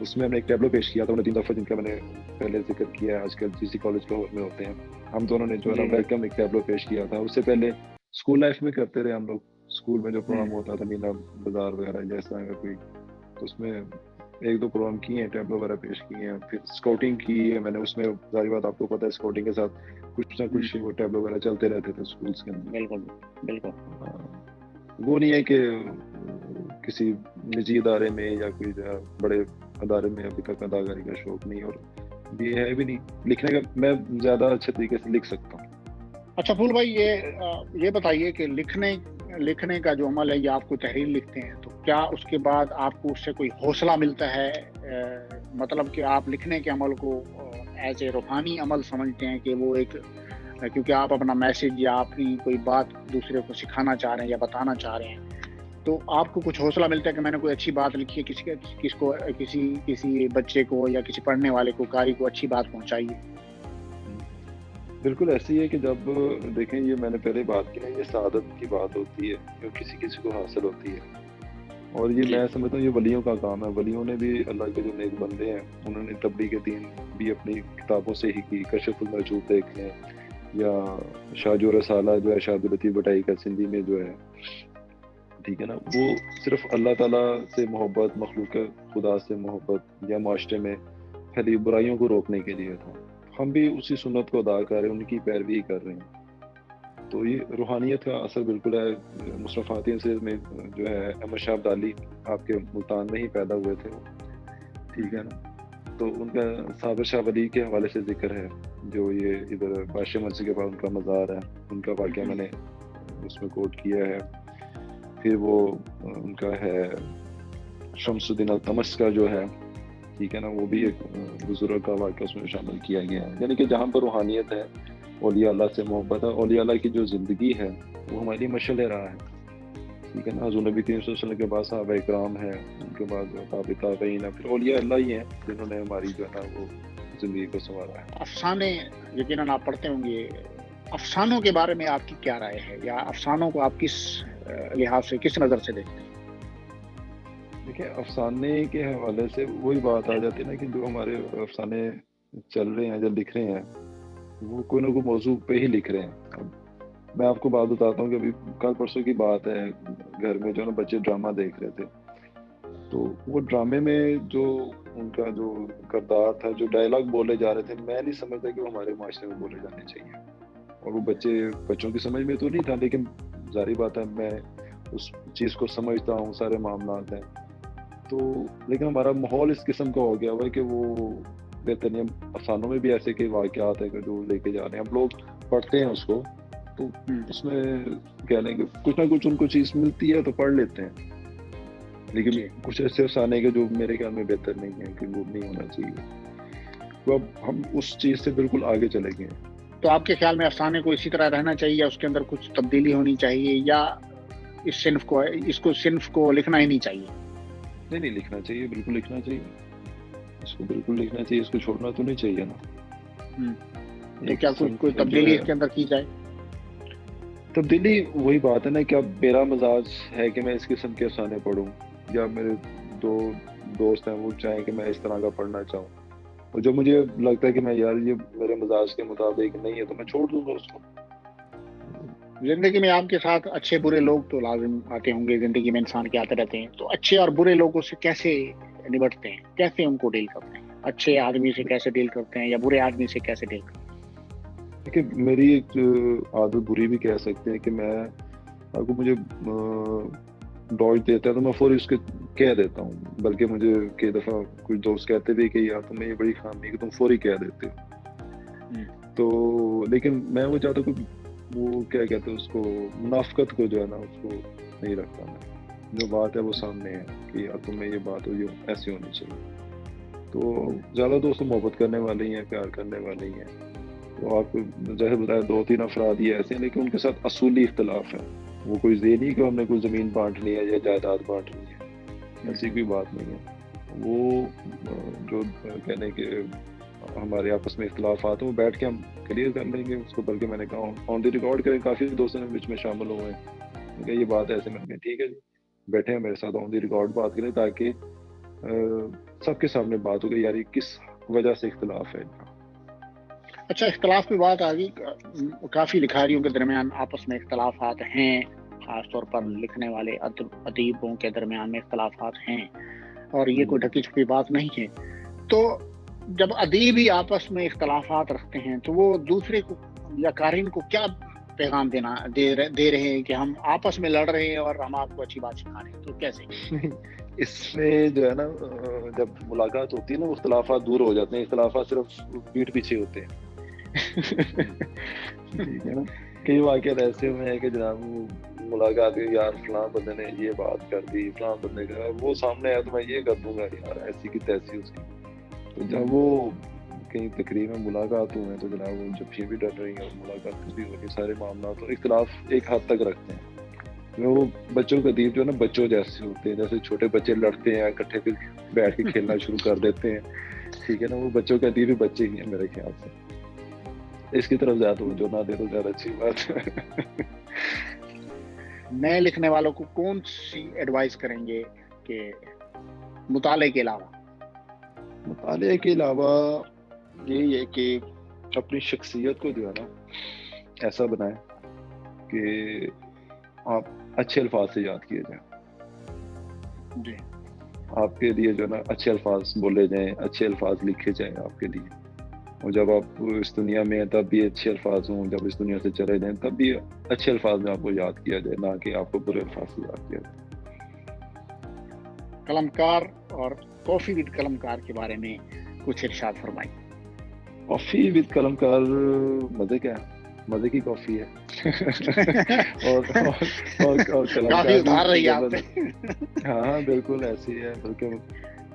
اس میں ہم نے ایک ٹیبلو پیش کیا تھا 3 دفعہ، جن کا میں نے پہلے ذکر کیا ہے، آج کل جی سی کالج میں ہوتے ہیں. ہم دونوں نے جو ہے نا ویلکم ایک ٹیبلو پیش کیا تھا. اس سے پہلے اسکول لائف میں کرتے رہے ہم لوگ، اسکول میں جو پروگرام ہوتا تھا مینا بازار وغیرہ جیسا اگر کوئی، تو اس میں 1-2 پروگرام کیے ہیں، ٹیبلو وغیرہ پیش کیے ہیں. پھر اسکاؤٹنگ کی ہے میں نے، اس میں ظاہر بات آپ کو پتہ ہے اسکاؤٹنگ کے ساتھ کچھ نہ کچھ وہ ٹیبلو وغیرہ چلتے رہتے تھے اسکولس کے اندر. بالکل بالکل. وہ نہیں ہے کہ کسی نجی ادارے میں یا کوئی بڑے ادارے میں ابھی تک اداکاری کا شوق نہیں، اور یہ ہے بھی نہیں لکھنے کا. میں زیادہ اچھے طریقے سے لکھ سکتا ہوں. اچھا پھول بھائی، یہ بتائیے کہ لکھنے کا جو عمل ہے، یا آپ کو تحریر لکھتے ہیں تو کیا اس کے بعد آپ کو اس سے کوئی حوصلہ ملتا ہے؟ مطلب کہ آپ لکھنے کے عمل کو ایز اے روحانی عمل سمجھتے ہیں کہ وہ ایک، کیونکہ آپ اپنا میسج یا اپنی کوئی بات دوسرے کو سکھانا چاہ رہے ہیں یا بتانا چاہ رہے ہیں، تو آپ کو کچھ حوصلہ ملتا ہے کہ میں نے کوئی اچھی بات لکھی ہے، کسی بچے کو یا کسی پڑھنے والے کو، قاری کو اچھی بات پہنچائی ہے؟ بالکل ایسی ہے کہ جب دیکھیں، یہ میں نے پہلے بات کی نا، یہ سعادت کی بات ہوتی ہے جو کسی کو حاصل ہوتی ہے، اور یہ میں سمجھتا ہوں یہ ولیوں کا کام ہے. ولیوں نے بھی، اللہ کے جو نیک بندے ہیں، انہوں نے تبلیغ دین بھی اپنی کتابوں سے ہی کی. کشف المحجوب دیکھ لیں، یا شاج و رسالہ جو ہے شاہ عبداللطیف بٹائی کا سندھی میں جو ہے، ٹھیک ہے نا، وہ صرف اللہ تعالیٰ سے محبت، مخلوق خدا سے محبت یا معاشرے میں پھیلی برائیوں کو روکنے کے لیے تھا. ہم بھی اسی سنت کو ادا کر رہے ہیں، ان کی پیروی کر رہے ہیں. تو یہ روحانیت کا اثر بالکل ہے. مصرفاتی سے میں جو ہے احمد شاہ ابدالی آپ کے ملتان میں ہی پیدا ہوئے تھے وہ، ٹھیک ہے نا. تو ان کا صابر شاہ ولی کے حوالے سے ذکر ہے، جو یہ ادھر بادشاہ مسجد کے پاس ان کا مزار ہے، ان کا واقعہ میں نے اس میں کوٹ کیا ہے. پھر وہ ان کا ہے شمس الدین التمش کا جو ہے، ٹھیک ہے نا، وہ بھی ایک بزرگ کا واقعہ اس میں شامل کیا گیا ہے. یعنی کہ جہاں پر روحانیت ہے، اولیاء اللہ سے محبت ہے، اولیاء اللہ کی جو زندگی ہے وہ ہمارے لیے مشعل راہ ہے، ٹھیک ہے نا. حضور نبی کریم صلی اللہ علیہ وسلم کے بعد صحابہ اکرام ہیں، ان کے بعد تابع تابعین ہیں، پھر اولیاء اللہ ہی ہیں جنہوں نے ہماری جو ہے نا وہ زندگی کو سنوارا ہے. افسانے یقیناً آپ پڑھتے ہوں گے، افسانوں کے بارے میں آپ کی کیا رائے ہے، یا افسانوں کو آپ کس لحاظ سے، کس نظر سے دیکھتے ہیں؟ دیکھیں، افسانے کے حوالے سے وہی بات آ جاتی ہے نا کہ جو ہمارے افسانے چل رہے ہیں، جو لکھ رہے ہیں، وہ کوئی نہ کوئی موضوع پہ ہی لکھ رہے ہیں. اب میں آپ کو بات بتاتا ہوں کہ ابھی کل پرسوں کی بات ہے، گھر میں جو ہے نا بچے ڈرامہ دیکھ رہے تھے، تو وہ ڈرامے میں جو ان کا جو کردار تھا، جو ڈائلاگ بولے جا رہے تھے، میں نہیں سمجھتا کہ وہ ہمارے معاشرے میں بولے جانے چاہیے. اور وہ بچوں کی سمجھ میں تو نہیں تھا، لیکن ظاہری بات ہے میں اس چیز کو سمجھتا ہوں، سارے معاملات ہیں. تو لیکن ہمارا ماحول اس قسم کا ہو گیا ہوا ہے کہ وہ بہتر نہیں. افسانوں میں بھی ایسے کئی واقعات ہیں کہ جو لے کے جا رہے ہیں، ہم لوگ پڑھتے ہیں اس کو، تو اس میں کہہ لیں کہ کچھ نہ کچھ ان کو چیز ملتی ہے تو پڑھ لیتے ہیں، لیکن کچھ ایسے افسانے کے جو میرے خیال میں بہتر نہیں ہے، کہ وہ نہیں ہونا چاہیے. تو اب ہم اس چیز سے بالکل آگے چلے گئے ہیں. تو آپ کے خیال میں افسانے کو اسی طرح رہنا چاہیے، یا اس کے اندر کچھ تبدیلی ہونی چاہیے، یا اس صنف کو لکھنا ہی نہیں چاہیے؟ نہیں لکھنا چاہیے، بالکل لکھنا چاہیے، اس کو بالکل لکھنا چاہیے، اس کو چھوڑنا تو نہیں چاہیے نا. تو کیا کوئی تبدیلی اس کے اندر کی جائے؟ تبدیلی وہی بات ہے نا کہ اب میرا مزاج ہے کہ میں اس قسم کے افسانے پڑھوں، یا میرے دو دوست ہیں وہ چاہیں کہ میں اس طرح کا پڑھنا چاہوں، اور جو مجھے لگتا ہے کہ میں یار یہ میرے مزاج کے مطابق نہیں ہے تو میں چھوڑ دوں گا اس کو. زندگی میں آپ کے ساتھ اچھے برے لوگ تو لازم آتے ہوں گے، زندگی میں انسان کے آتے رہتے ہیں، تو اچھے اور برے لوگوں سے کیسے نمٹتے ہیں، کیسے ان کو ڈیل کرتے ہیں؟ اچھے آدمی سے کیسے ڈیل کرتے ہیں، یا برے آدمی سے کیسے ڈیل کرتے ہیں؟ دیکھیں، میری ایک عادت بری بھی کہہ سکتے ہیں کہ میں اگر مجھے ڈوج دیتا ہے تو میں فوری اس کے کہہ دیتا ہوں. بلکہ مجھے کئی دفعہ کچھ دوست کہتے بھی کہ یار تمہیں یہ بڑی خامی ہے کہ تم فوری کہہ دیتے ہو. تو لیکن میں وہ چاہتا ہوں کہ وہ کیا کہتے ہیں اس کو، منافقت کو جو ہے نا اس کو نہیں رکھتا. میں جو بات ہے وہ سامنے ہے کہ یار تمہیں یہ بات ہو، یہ ایسی ہونی چاہیے. تو زیادہ دوست محبت کرنے والے ہی ہیں، پیار کرنے والے ہی ہیں. تو آپ جیسے بتایا 2-3 افراد ہی ایسے ہیں، لیکن ان کے ساتھ اصولی اختلاف ہے. وہ کوئی یہ نہیں کہ ہم نے کوئی زمین بانٹنی ہے یا جائیداد بانٹنی ہے، ایسی کوئی بات نہیں ہے. وہ جو کہنے کہ ہمارے آپس میں اختلافات ہیں وہ بیٹھ کے ہم کلیئر کر لیں گے اس کو. بلکہ میں نے کہا آن دی ریکارڈ کریں، کافی دوستوں نے بیچ میں شامل ہوئے ہیں کہ یہ بات ایسے. میں نے کہا ٹھیک ہے جی، بیٹھے ہیں میرے ساتھ آن دی ریکارڈ بات کریں، تاکہ سب کے سامنے بات ہو گئی یار یہ کس وجہ سے اختلاف ہے ان کا. اچھا، اختلاف کی بات آ گئی. کافی لکھاریوں کے درمیان آپس میں اختلافات ہیں، خاص طور پر لکھنے والے ادیبوں کے درمیان میں اختلافات ہیں، اور یہ کوئی ڈھکی چھپی بات نہیں ہے. تو جب ادیب ہی آپس میں اختلافات رکھتے ہیں تو وہ دوسرے کو یا قارئین کو کیا پیغام دے رہے ہیں کہ ہم آپس میں لڑ رہے ہیں اور ہم آپ کو اچھی بات سکھا رہے ہیں؟ تو کیسے؟ اس میں جو ہے نا جب ملاقات ہوتی ہے نا اختلافات دور ہو جاتے ہیں، اختلافات صرف پیٹھ پیچھے ہوتے ہیں. ٹھیک ہے نا. کئی واقعات ایسے ہوئے ہیں کہ جناب ملاقات ہوئی، یار فلاں بندے نے یہ بات کر دی، فلاں بندے کا وہ سامنے آیا تو میں یہ کر دوں گا، یار ایسی کی تیسی اس کی. تو جب وہ کہیں تقریب میں ملاقات ہوئے ہیں تو جناب وہ جب یہ بھی ڈر رہی ہیں اور ملاقات بھی ہو رہی، سارے معاملات تو اختلاف ایک حد تک رکھتے ہیں. وہ بچوں کا ادیب جو ہے نا بچوں جیسے ہوتے ہیں، جیسے چھوٹے بچے لڑتے ہیں اکٹھے پھر بیٹھ کے کھیلنا شروع کر دیتے ہیں. ٹھیک ہے نا. وہ بچوں کا ادیب بھی بچے ہی ہیں میرے خیال سے. اس کی طرف زیادہ توجہ نہ دے تو زیادہ اچھی بات ہے. نئے لکھنے والوں کو کون سی ایڈوائز کریں گے کہ مطالعے کے علاوہ یہی ہے کہ اپنی شخصیت کو جو ہے نا ایسا بنائیں کہ آپ اچھے الفاظ سے یاد کیے جائیں. جی، آپ کے لیے جو ہے نا اچھے الفاظ بولے جائیں، اچھے الفاظ لکھے جائیں آپ کے لیے. اور جب آپ اس دنیا میں ہیں تب بھی اچھے الفاظ ہوں، جب اس دنیا سے چلے جائیں تب بھی اچھے الفاظ میں آپ کو یاد کیا جائے، نہ کہ آپ کو برے الفاظ سے یاد کیا جائے. قلمکار اور کافی وتھ قلمکار کے بارے میں کچھ ارشاد فرمائیں. کافی وتھ قلمکار مزے کیا ہے، مزے کی کافی ہے. اور کافی ادھار رہی آپ سے. ہاں بالکل ایسی ہے. بلکہ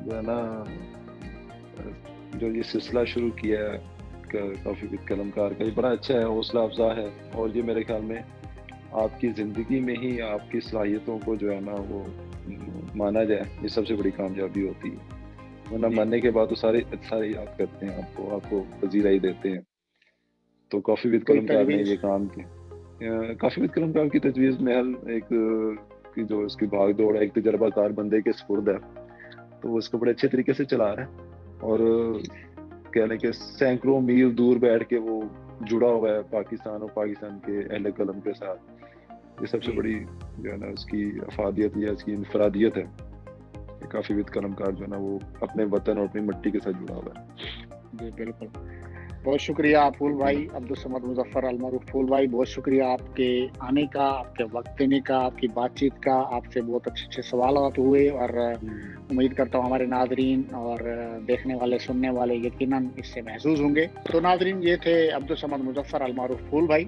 جو ہے نا جو یہ سلسلہ شروع کیا ہے کافی وتھ قلمکار کا، یہ بڑا اچھا ہے، حوصلہ افزا ہے. اور یہ میرے خیال میں آپ کی زندگی میں ہی آپ کی صلاحیتوں کو جو ہے نا وہ مانا جائے، یہ سب سے بڑی کامیابی ہوتی ہے. ورنہ ماننے کے بعد تو سارے یاد کرتے ہیں آپ کو پذیرائی دیتے ہیں. تو کافی وتھ قلمکار نے یہ کام کیا. کافی وتھ قلمکار کی تجویز محل ایک جو اس کی بھاگ دوڑ ہے ایک تجربہ کار بندے کے سپرد ہے، تو وہ اس کو بڑے اچھے طریقے سے چلا رہا ہے. اور کہنے کہ سینکڑوں میل دور بیٹھ کے وہ جڑا ہوا ہے پاکستان اور پاکستان کے اہل قلم کے ساتھ. یہ سب سے بڑی جو ہے نا اس کی افادیت یا اس کی انفرادیت ہے. کافی وتھ قلمکار جو ہے نا وہ اپنے وطن اور اپنی مٹی کے ساتھ جڑا ہوا ہے. جی بالکل. بہت شکریہ پھول بھائی، عبدالصمد مظفر المعروف پھول بھائی، بہت شکریہ آپ کے آنے کا، آپ کے وقت دینے کا، آپ کی بات چیت کا. آپ سے بہت اچھے سوالات ہوئے اور امید کرتا ہوں ہمارے ناظرین اور دیکھنے والے سننے والے یقیناً اس سے محظوظ ہوں گے. تو ناظرین، یہ تھے عبدالصمد مظفر المعروف پھول بھائی.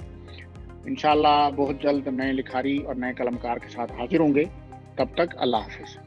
انشاءاللہ بہت جلد نئے لکھاری اور نئے قلمکار کے ساتھ حاضر ہوں گے. تب تک اللہ حافظ.